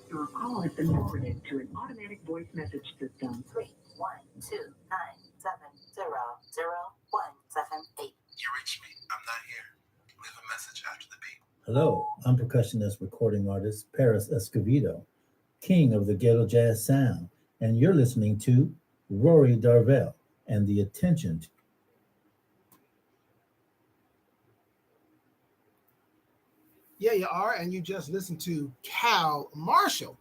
Your call has been forwarded to an automatic voice message system. 312-970-0178. You reached me. I'm not here. Leave a message after the beep. Hello, I'm percussionist recording artist Paris Escovedo, king of the ghetto jazz sound, and you're listening to Rory Darvell and the Attention. Yeah, you are, and you just listened to Cal Marshall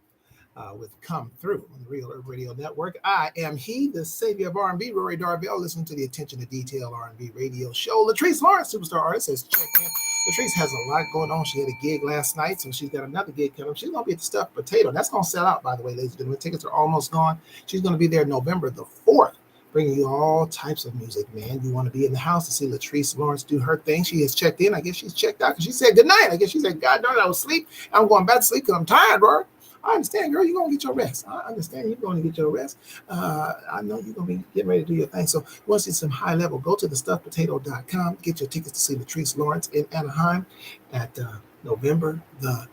with Come Through on the Real Urban Radio Network. I am he, the savior of R&B, Rory Darvell. Listen to the Attention to Detail R&B radio show. Latrice Lawrence, superstar artist, has checked in. Latrice has a lot going on. She had a gig last night, so she's got another gig coming. She's going to be at the Stuffed Potato. That's going to sell out, by the way, ladies and gentlemen. Tickets are almost gone. She's going to be there November the 4th, bringing you all types of music, man. You want to be in the house to see Latrice Lawrence do her thing. She has checked in. I guess she's checked out because she said good night. I guess she said, God darn it, I was asleep. I'm going back to sleep because I'm tired, bro. I understand, girl. You're going to get your rest. I understand you're going to get your rest. I know you're going to be getting ready to do your thing. So you want to see some high level, go to thestuffedpotato.com. Get your tickets to see Latrice Lawrence in Anaheim at November the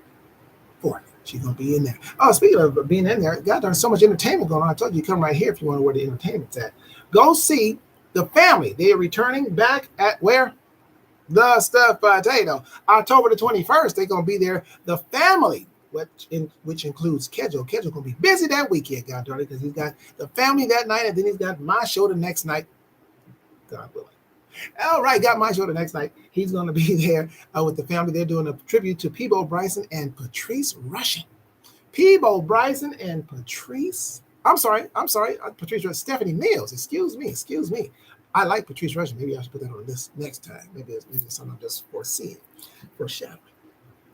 4th. She's going to be in there. Oh, speaking of being in there, God, there's so much entertainment going on. I told you, come right here if you want to know where the entertainment's at. Go see The Family. They are returning back at where? The Stuffed Potato. October the 21st, they're going to be there. The Family, which includes Kedjo. Kedjo going to be busy that weekend, God darn it, because he's got The Family that night, and then he's got my show the next night. God willing. All right, got my show the next night. He's going to be there with The Family. They're doing a tribute to Peabo Bryson and Patrice Rushen. Peabo Bryson and Patrice. I'm sorry. Patrice Rushen. Stephanie Mills. Excuse me. I like Patrice Rushen. Maybe I should put that on this next time. Maybe it's something I'm just foreshadowing.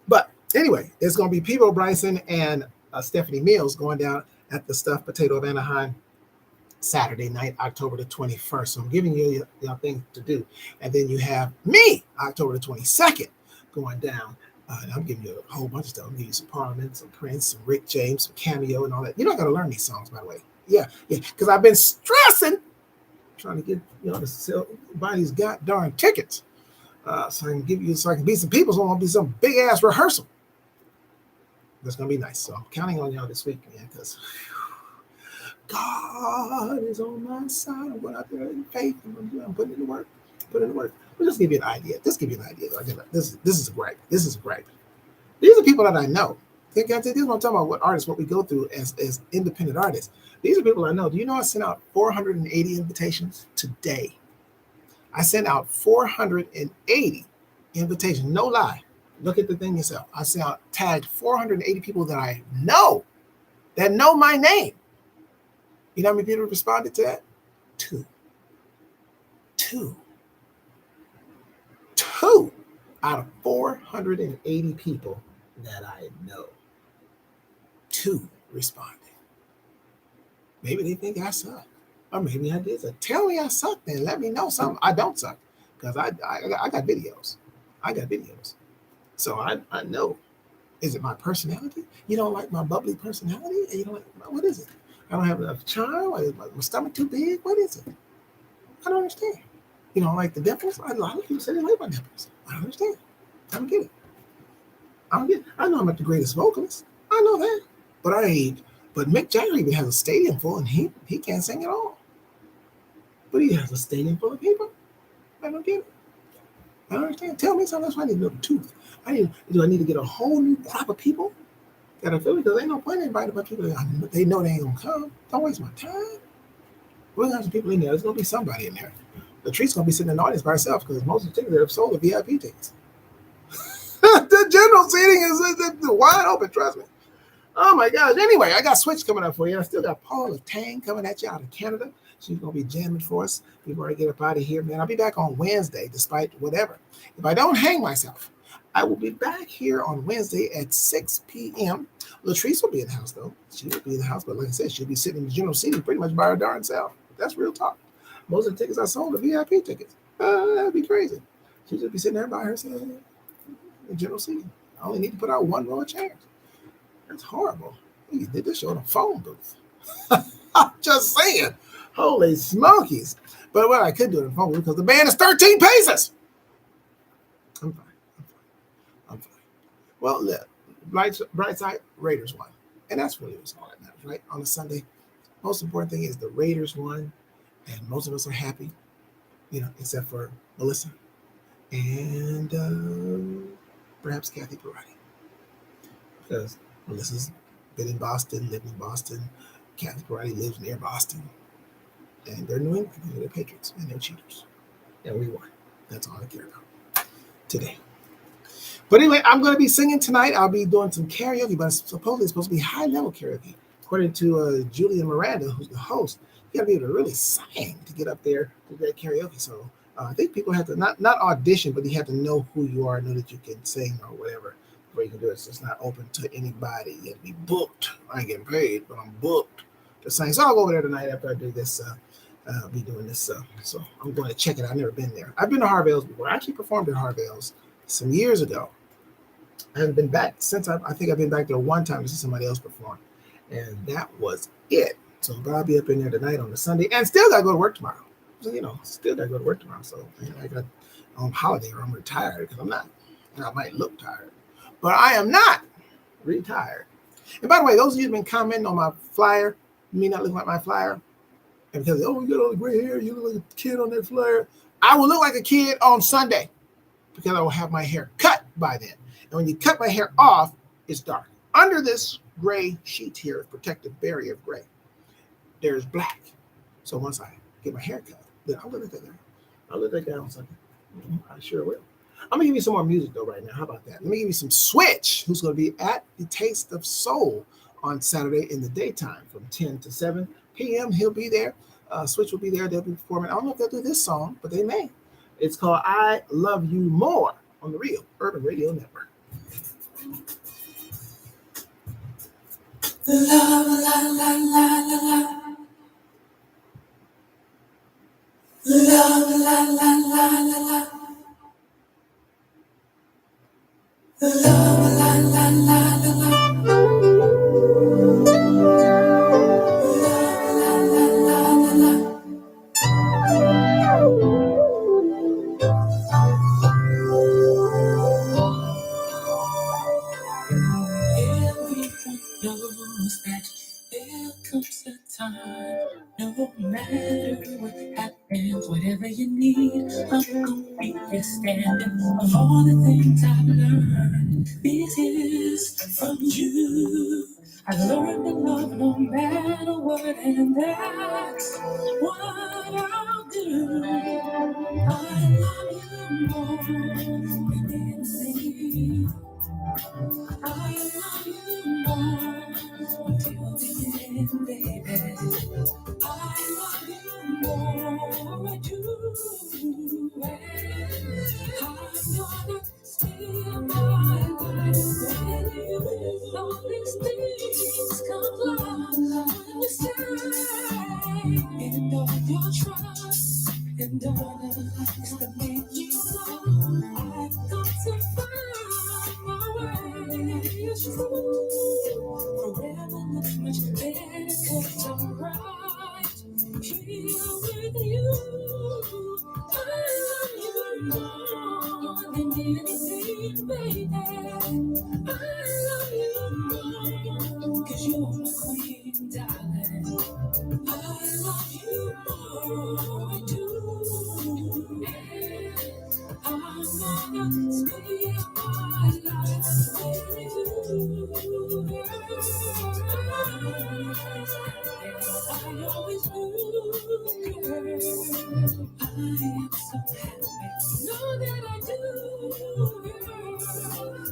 But Anyway, it's going to be Peebo Bryson and Stephanie Mills going down at the Stuffed Potato of Anaheim Saturday night, October the 21st. So I'm giving you your thing to do. And then you have me, October the 22nd, going down. And I'm giving you a whole bunch of stuff. I'm giving you some Parliament, some Prince, some Rick James, some Cameo, and all that. You're not going to learn these songs, by the way. Yeah, because I've been stressing, trying to get to sell, buy these goddamn tickets, so I can give you, so I can be some people. So I'm gonna be some big ass rehearsal. That's gonna be nice. So I'm counting on y'all this week, man, because God is on my side. I'm going out there in faith. I'm putting in the work. We'll just give you an idea. This is a gripe. This is a gripe. These are people that I know. This is what I'm talking about. What artists? What we go through as independent artists. These are people I know. Do you know I sent out 480 invitations today? I sent out 480 invitations. No lie. Look at the thing yourself. I sent out, tagged 480 people that I know, that know my name. You know how many people responded to that? Two out of 480 people that I know. 2 responded. Maybe they think I suck. Or maybe I did. So tell me I suck then. Let me know something. I don't suck. Because I got videos. So I know. Is it my personality? You don't like my bubbly personality? And you don't like, what is it? I don't have enough charm? Is my stomach too big? What is it? I don't understand. You don't like the dimples? A lot of people say they like my dimples. I don't understand. I don't get it. I know I'm not the greatest vocalist. I know that. But Mick Jagger even has a stadium full and he can't sing at all. But he has a stadium full of people. I don't get it. I don't understand. Tell me something. That's why I need to know the truth. Do I need to get a whole new crop of people that I feel, because ain't no point in inviting a bunch of people. They know they ain't gonna come. Don't waste my time. We're gonna have some people in there. There's gonna be somebody in there. The treat's gonna be sitting in the audience by herself because most of the tickets that have sold are VIP tickets. The general seating is wide open, trust me. Oh my gosh. Anyway, I got Switch coming up for you. I still got Paula Tang coming at you out of Canada. She's going to be jamming for us before I get up out of here, man. I'll be back on Wednesday, despite whatever. If I don't hang myself, I will be back here on Wednesday at 6 p.m. Latrice will be in the house, though. She will be in the house, but like I said, she'll be sitting in the general seating pretty much by her darn self. That's real talk. Most of the tickets I sold are VIP tickets. That'd be crazy. She'll just be sitting there by herself in general seating. I only need to put out 1 row of chairs. That's horrible. You did this show on a phone booth. I'm just saying. Holy smokies. But what I could do it on a phone booth because the band is 13 paces. I'm fine. Well, look, bright side, Raiders won. And that's really what's all that matters, right? On a Sunday, most important thing is the Raiders won. And most of us are happy, except for Melissa and perhaps Kathy Parati. Because Melissa's been in Boston, lived in Boston. Kathy Parati lives near Boston. And they're New England, they're Patriots, and they're cheaters. And we won. That's all I care about today. But anyway, I'm going to be singing tonight. I'll be doing some karaoke, but supposedly it's supposed to be high-level karaoke. According to Julia Miranda, who's the host, you got to be able to really sing to get up there to that karaoke. So I think people have to not audition, but you have to know who you are, know that you can sing or whatever. Where you can do it. It's just not open to anybody. You have to be booked. I ain't getting paid, but I'm booked to sing. So I'll go over there tonight after I do this. I'll be doing this. So I'm going to check it out. I've never been there. I've been to Harvell's before. I actually performed at Harvell's some years ago. I haven't been back since. I think I've been back there one time to see somebody else perform. And that was it. So I'll be up in there tonight on the Sunday. And still got to go to work tomorrow. So, still got to go to work tomorrow. So I got on holiday or I'm retired because I'm not. I might look tired. But I am not retired. And by the way, those of you who've been commenting on my flyer, me not looking like my flyer, and because, you got all the gray hair, you look like a kid on that flyer, I will look like a kid on Sunday because I will have my hair cut by then. And when you cut my hair off, it's dark. Under this gray sheet here, protective barrier of gray, there's black. So once I get my hair cut, then I'll look like that guy. I'll look like that guy on Sunday. I sure will. I'm going to give you some more music, though, right now. How about that? Let me give you some Switch, who's going to be at the Taste of Soul on Saturday in the daytime from 10 to 7 p.m. He'll be there. Switch will be there. They'll be performing. I don't know if they'll do this song, but they may. It's called I Love You More on the Real Urban Radio Network. Everyone knows that there comes a time, no matter what happens, whatever you need, I'm gonna be here standing. Of all the things I've learned, this is from you. I learned to love no matter what, and that's what I'll do. I love you more than anything. I love you more until the end, baby. I love you more, I do. I'm gonna spend my life with you. All these things come alive when you say, and all your trust, and all the lies that make you know. I've got to find my way. It's true. Forever looks much better 'cause I'm right here with you. I love you more than anything, baby. I love you more 'cause you're my queen, darling. I love you more, I do. I'm gonna spend my life with you. I always knew, girl. I am so happy. Know that I do.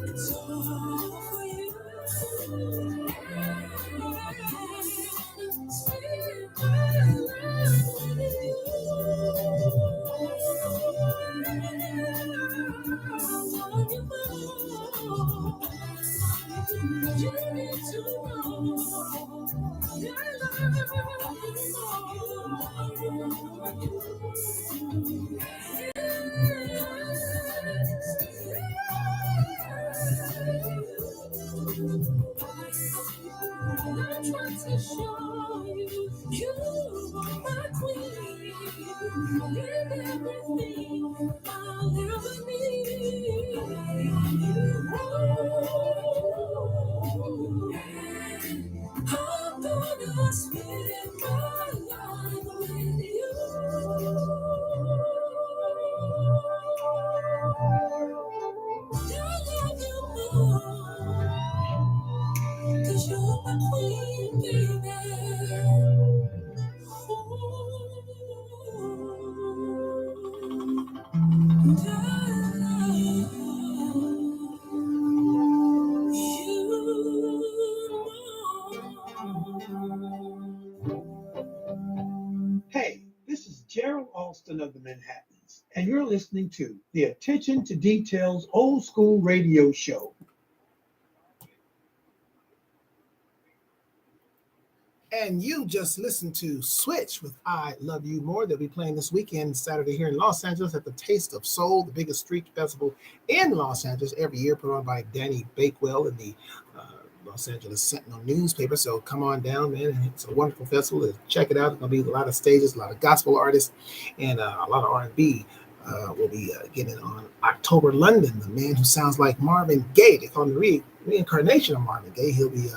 It's all for you. Spend my life with you. You need to I'm trying to show you, you are my queen. You're everything I'll ever need. I'm gonna spend my life with you. I love you more. 'Cause you're my queen, baby. And I love you. Hey, this is Gerald Alston of the Manhattans, and you're listening to the Attention to Details Old School Radio Show. And you just listened to Switch with I Love You More. They'll be playing this weekend, Saturday, here in Los Angeles at the Taste of Soul, the biggest street festival in Los Angeles every year, put on by Danny Bakewell and the Los Angeles Sentinel newspaper. So come on down, man. It's a wonderful festival. Check it out. There's going to be a lot of stages, a lot of gospel artists, and a lot of R&B. Will be getting on October London, the man who sounds like Marvin Gaye. They call him the reincarnation of Marvin Gaye. He'll be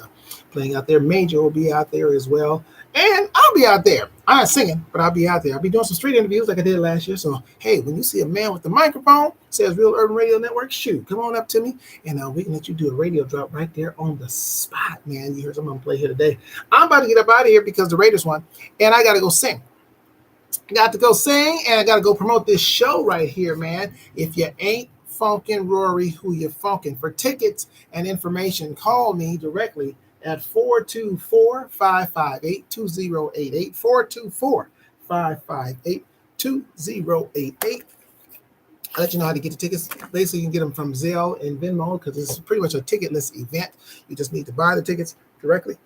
playing out there. Major will be out there as well. And I'll be out there. I'm not singing, but I'll be out there. I'll be doing some street interviews like I did last year. So, hey, when you see a man with the microphone, says Real Urban Radio Network, shoot, come on up to me, and we can let you do a radio drop right there on the spot, man. You heard something I'm going to play here today. I'm about to get up out of here because the Raiders won, and I got to go sing. Got to go sing, and I got to go promote this show right here, man. If you ain't funkin' Rory, who you funkin'? For tickets and information, call me directly at 424-558-2088, 424-558-2088. I'll let you know how to get the tickets. Basically, you can get them from Zelle and Venmo because it's pretty much a ticketless event. You just need to buy the tickets directly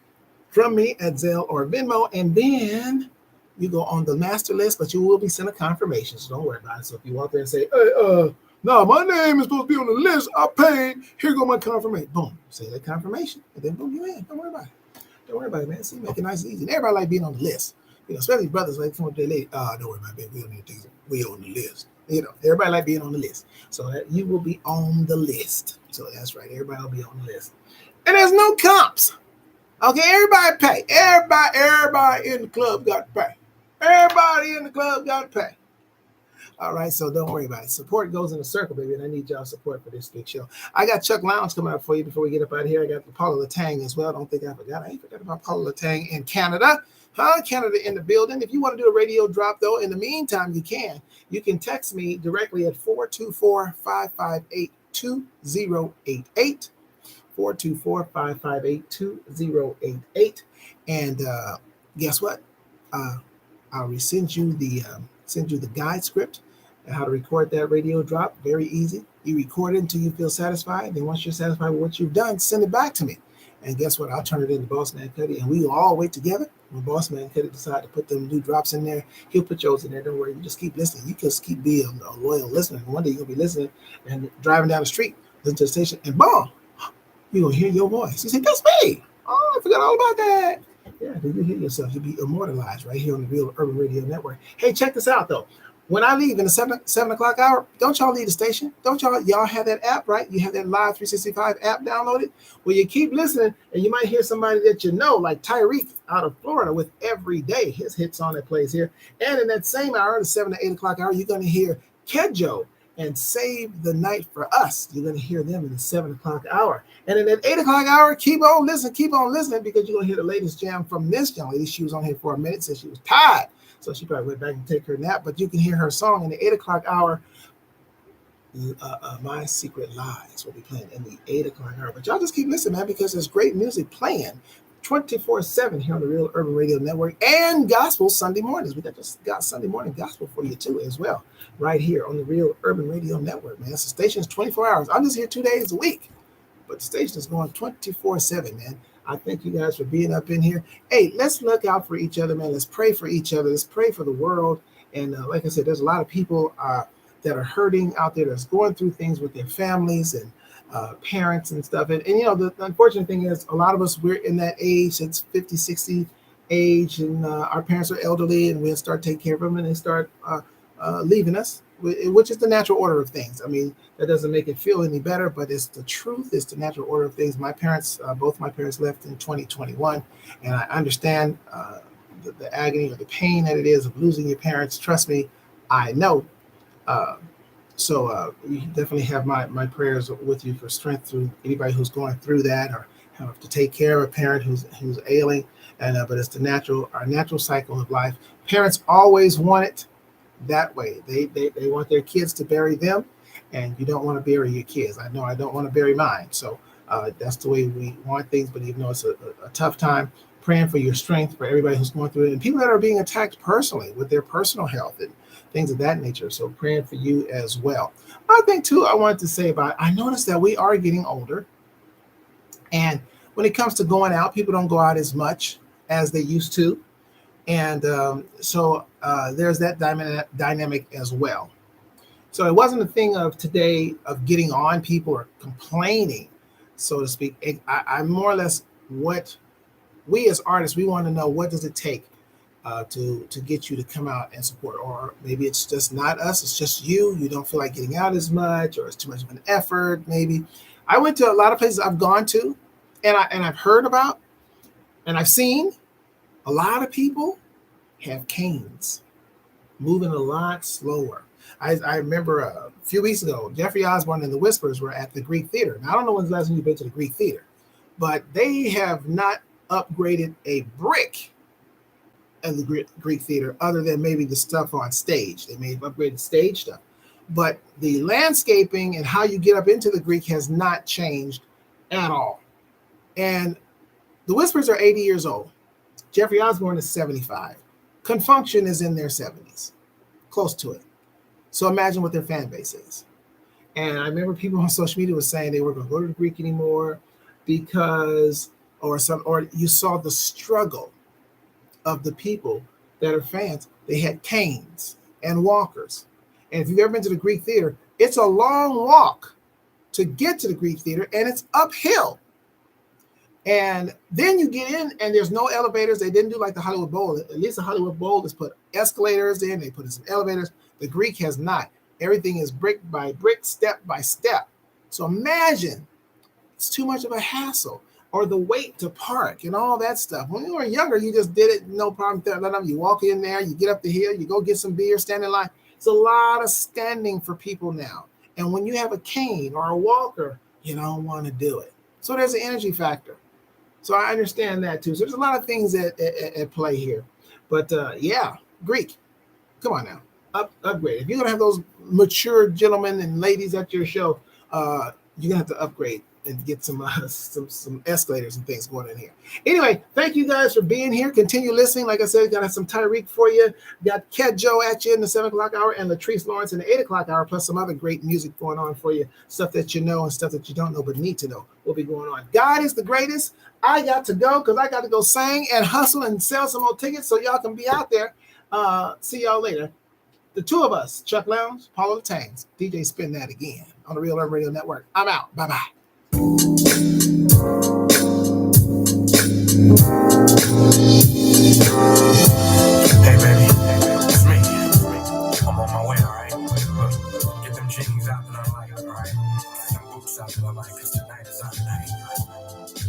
from me at Zelle or Venmo, and then you go on the master list, but you will be sent a confirmation, so don't worry about it. So if you walk there and say, hey, no, my name is supposed to be on the list, I paid, here go my confirmation. Boom, say that confirmation, and then boom, you're in. Don't worry about it. Don't worry about it, man. See, make it nice and easy. And everybody like being on the list. You know, especially brothers like come up to their lady, don't worry about it, we don't need things. We on the list. You know, everybody like being on the list. So that you will be on the list. So that's right, everybody will be on the list. And there's no comps. Okay, everybody pay. Everybody in the club got to pay. Everybody in the club got to pay. All right, so don't worry about it. Support goes in a circle, baby, and I need y'all support for this big show. I got Chuck Lounge coming up for you before we get up out of here. I got Paula Latang as well. Don't think I forgot. I ain't forgot about Paula Latang in Canada. Canada in the building. If you want to do a radio drop, though, in the meantime, you can. You can text me directly at 424-558-2088. 424-558-2088. And guess what? I'll resend you the guide script and how to record that radio drop. Very easy. You record it until you feel satisfied. Then once you're satisfied with what you've done, send it back to me. And guess what? I'll turn it into Boss Man Cuddy, and we will all wait together. When Boss Man Cuddy decide to put them new drops in there, he'll put yours in there. Don't worry. You just keep listening. You just keep being a loyal listener. And one day you're going to be listening and driving down the street, listen to the station, and boom, you're going to hear your voice. You say, that's me. Oh, I forgot all about that. Yeah, then you hear yourself. You'll be immortalized right here on the Real Urban Radio Network. Hey, check this out, though. When I leave in the 7 o'clock hour, don't y'all leave the station? Don't y'all have that app, right? You have that Live 365 app downloaded? Well, you keep listening, and you might hear somebody that you know, like Tyreek out of Florida with Every Day, his hit song that plays here. And in that same hour, the 7 to 8 o'clock hour, you're going to hear Kedjo and Save the Night for Us. You're going to hear them in the 7 o'clock hour. And in that 8 o'clock hour, keep on listening, because you're going to hear the latest jam from this young lady. She was on here for a minute, said she was tired. So she probably went back and take her nap, but you can hear her song in the 8 o'clock hour. My Secret Lies will be playing in the 8 o'clock hour. But y'all just keep listening, man, because there's great music playing 24/7 here on the Real Urban Radio Network, and gospel Sunday mornings. We got Sunday morning gospel for you too as well, right here on the Real Urban Radio Network, man. So the station's 24 hours. I'm just here 2 days a week, but the station is going 24/7, man. I thank you guys for being up in here. Hey, let's look out for each other, man. Let's pray for each other. Let's pray for the world. And like I said, there's a lot of people that are hurting out there, that's going through things with their families and parents and stuff. And you know, the unfortunate thing is a lot of us, we're in that age, it's 50, 60 age, and our parents are elderly, and we'll start taking care of them, and they start leaving us, which is the natural order of things. I mean, that doesn't make it feel any better, but it's the truth. It's the natural order of things. My parents, both my parents left in 2021, and I understand the agony or the pain that it is of losing your parents. Trust me, I know. So you definitely have my prayers with you for strength through anybody who's going through that or have to take care of a parent who's ailing. And but it's our natural cycle of life. Parents always want it that way. They want their kids to bury them, and you don't want to bury your kids. I know I don't want to bury mine. So that's the way we want things. But even though it's a tough time, praying for your strength for everybody who's going through it, and people that are being attacked personally with their personal health and things of that nature. So praying for you as well. I think too, I wanted to say I noticed that we are getting older, and when it comes to going out, people don't go out as much as they used to. And so there's that dynamic as well. So it wasn't a thing of today of getting on people or complaining, so to speak. I more or less, what we as artists, we want to know, what does it take to get you to come out and support? Or maybe it's just not us, it's just you don't feel like getting out as much, or it's too much of an effort. Maybe I went to a lot of places I've gone to, and I've heard about, and I've seen a lot of people have canes, moving a lot slower. I remember a few weeks ago, Jeffrey Osborne and the Whispers were at the Greek Theater. Now, I don't know when's the last time you've been to the Greek Theater, but they have not upgraded a brick in the Greek Theater other than maybe the stuff on stage. They may have upgraded stage stuff, but the landscaping and how you get up into the Greek has not changed at all. And the Whispers are 80 years old. Jeffrey Osborne is 75. Confunction is in their 70s, close to it. So imagine what their fan base is. And I remember people on social media were saying they weren't going to go to the Greek anymore because or you saw the struggle of the people that are fans. They had canes and walkers. And if you've ever been to the Greek theater, it's a long walk to get to the Greek theater, and it's uphill. And then you get in, and there's no elevators. They didn't do like the Hollywood Bowl. At least the Hollywood Bowl has put escalators in. They put in some elevators. The Greek has not. Everything is brick by brick, step by step. So imagine it's too much of a hassle, or the wait to park and all that stuff. When you were younger, you just did it, no problem. You walk in there, you get up the hill, you go get some beer, stand in line. It's a lot of standing for people now. And when you have a cane or a walker, you don't want to do it. So there's an energy factor. So I understand that too. So there's a lot of things at play here. But yeah, Greek, come on now, upgrade. If you're gonna have those mature gentlemen and ladies at your show, you're gonna have to upgrade and get some escalators and things going in here. Anyway, thank you guys for being here. Continue listening. Like I said, got some Tyreek for you. Got Cat Joe at you in the 7 o'clock hour and Latrice Lawrence in the 8 o'clock hour, plus some other great music going on for you. Stuff that you know and stuff that you don't know but need to know will be going on. God is the greatest. I got to go because I got to go sing and hustle and sell some more tickets so y'all can be out there. See y'all later. The two of us, Chuck Lounge, Paula the Tangs, DJ Spin That Again on the Real Urban Radio Network. I'm out. Bye-bye. Hey baby, it's me. I'm on my way, alright? Look, get them jeans out that I like, alright? Them boots out that I like, cause tonight is our night.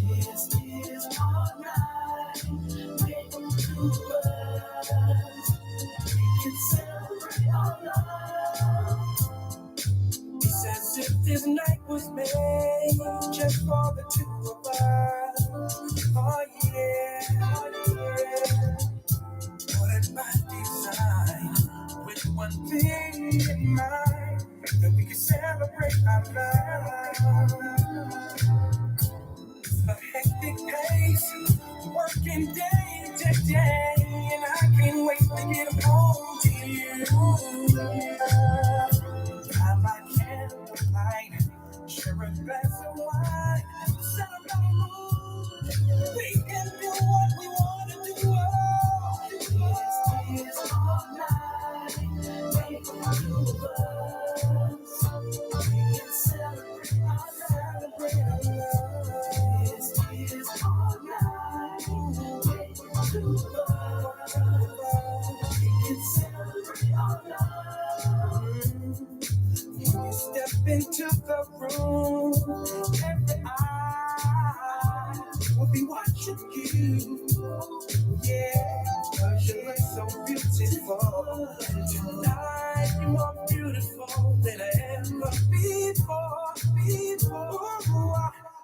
This is our night. Make them do us. We can celebrate our love. It's as if this night was made just for the two of us. Oh yeah, oh yeah. What by design, with one thing in mind, that we can celebrate our love. A hectic pace, working day to day, and I can't wait to get home to you. I like candlelight, share a glass of wine, celebrate a mood. We can do what we want to do. This is all night, make two of us. We can celebrate our love. This is all night, make two of us. We can celebrate our love. When you step into the room, every eye will be watching you. Yeah, cause you look so beautiful. And tonight you are beautiful than ever before.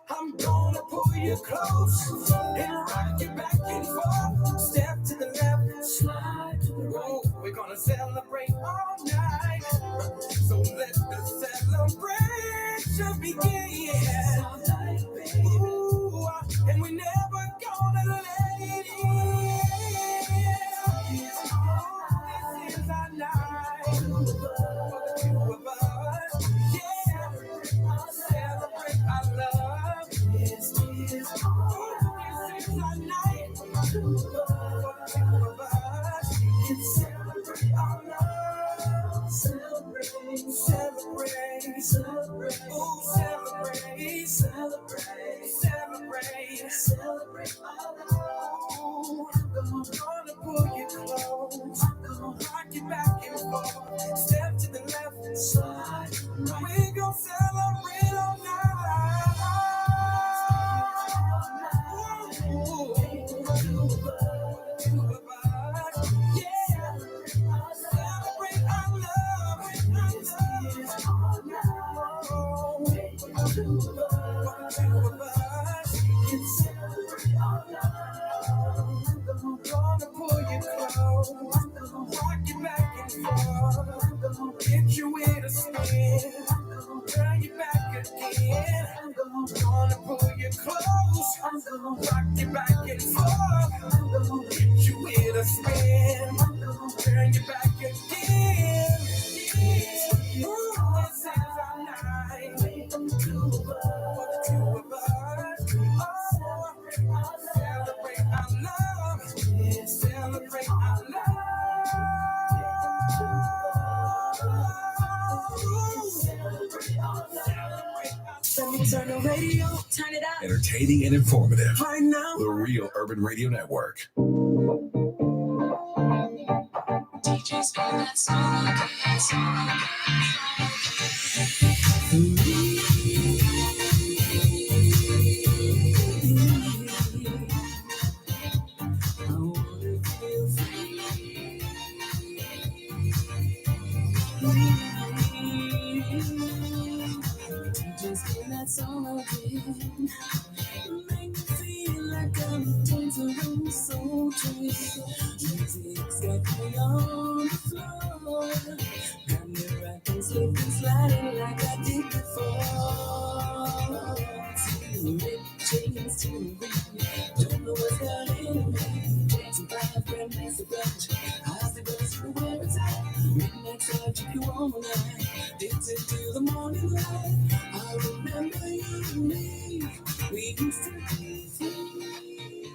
I'm gonna pull you close and rock you back and forth. Step to the left, slide to the right. We're gonna celebrate all night. So let the celebration begin. Ooh, and we never gonna let it end. This is our night for the two of us. Yeah, celebrate our love. This is our night for the two of us. We can celebrate our love. Celebrate, ooh, celebrate our love. I'm gonna pull you close, rock you back and forth, step to the left, slide. We gon' celebrate all night. Ooh, two of us, yeah. Celebrate our love. All night. Two of us, we can celebrate our love. I'm gonna pull you close, rock you back and forth, get you in a spin, turn you back again. I'm gonna pull you close, rock you back and forth, get you in a spin, turn you back again. Ooh, this is our night for the two of us. Oh, celebrate our Let me turn the radio, turn it up. Entertaining and informative. Right now. The Real Urban Radio Network. DJ's got that song, that song. Just hear that song again. Make me feel like I'm dancing so true. Music's got me on the floor. Got me rocking, slipping, sliding like I did before. Rip chains to the ring. Don't know what's got in me. Dancing by a grandmaster bunch. How's the girls who wear it out? Midnight side, keep you all night. Dancing till the morning light. I remember you and me. We used to be free.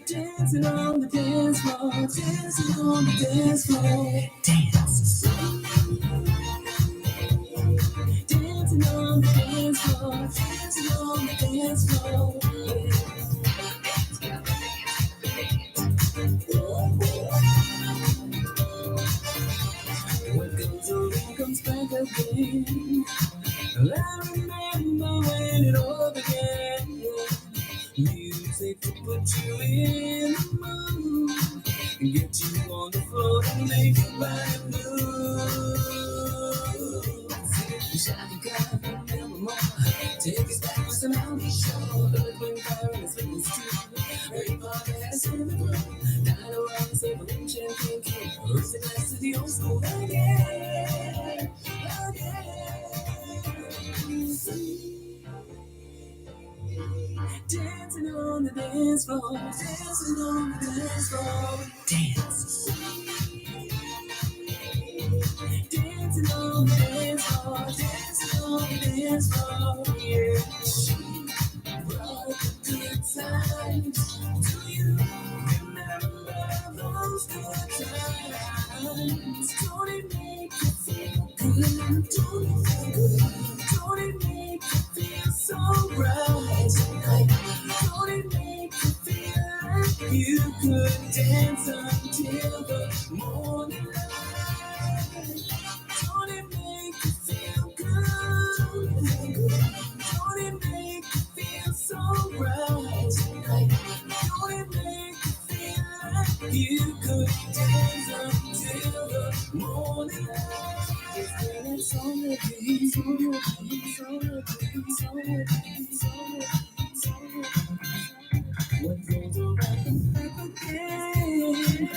Dancing on the dance floor. Dancing on the dance floor. Dance. Dancing on the dance floor. Dancing on the dance floor. What goes around comes back again. I remember when it all began. Music to put you in the mood and get you on the floor and make your body move. Shiny God, never more. Take us back to some mountain shore. Earth, wind, fire, and the fingers too. Every party has in the room. Dino Rollins, Evolution, King King. Raise the glass to the old school again. Dancing on the dance floor, dancing on the dance floor, dance. Dancing on the dance floor, dancing on the dance floor, yeah. Brought the good times to you. Remember those good times. Don't it make you feel good? Don't it feel good? Don't it make you feel so right tonight? Don't it make you feel like you could dance until the morning light? Don't it make you feel good? Don't it make you feel so right tonight? Don't it make you feel like you could dance until the morning light? It's on the beat, on the beat, on the beat, on the beat, on the beat. What goes around comes back again.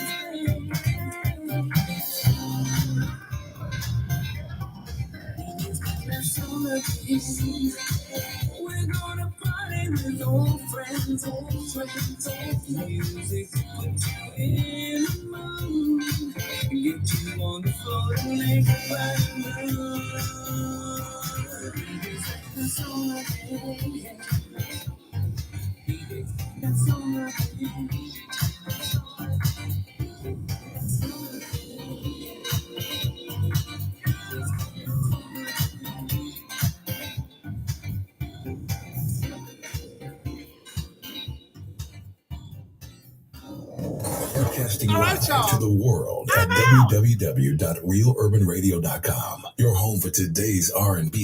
It's on the beat. We're gonna party with old friends, old friends, old music. Put you in the mood. Get you on the floor and make your body move. That's all I can. That's all I can. Broadcasting All right, live y'all. to the world at www.realurbanradio.com. Your home for today's R&B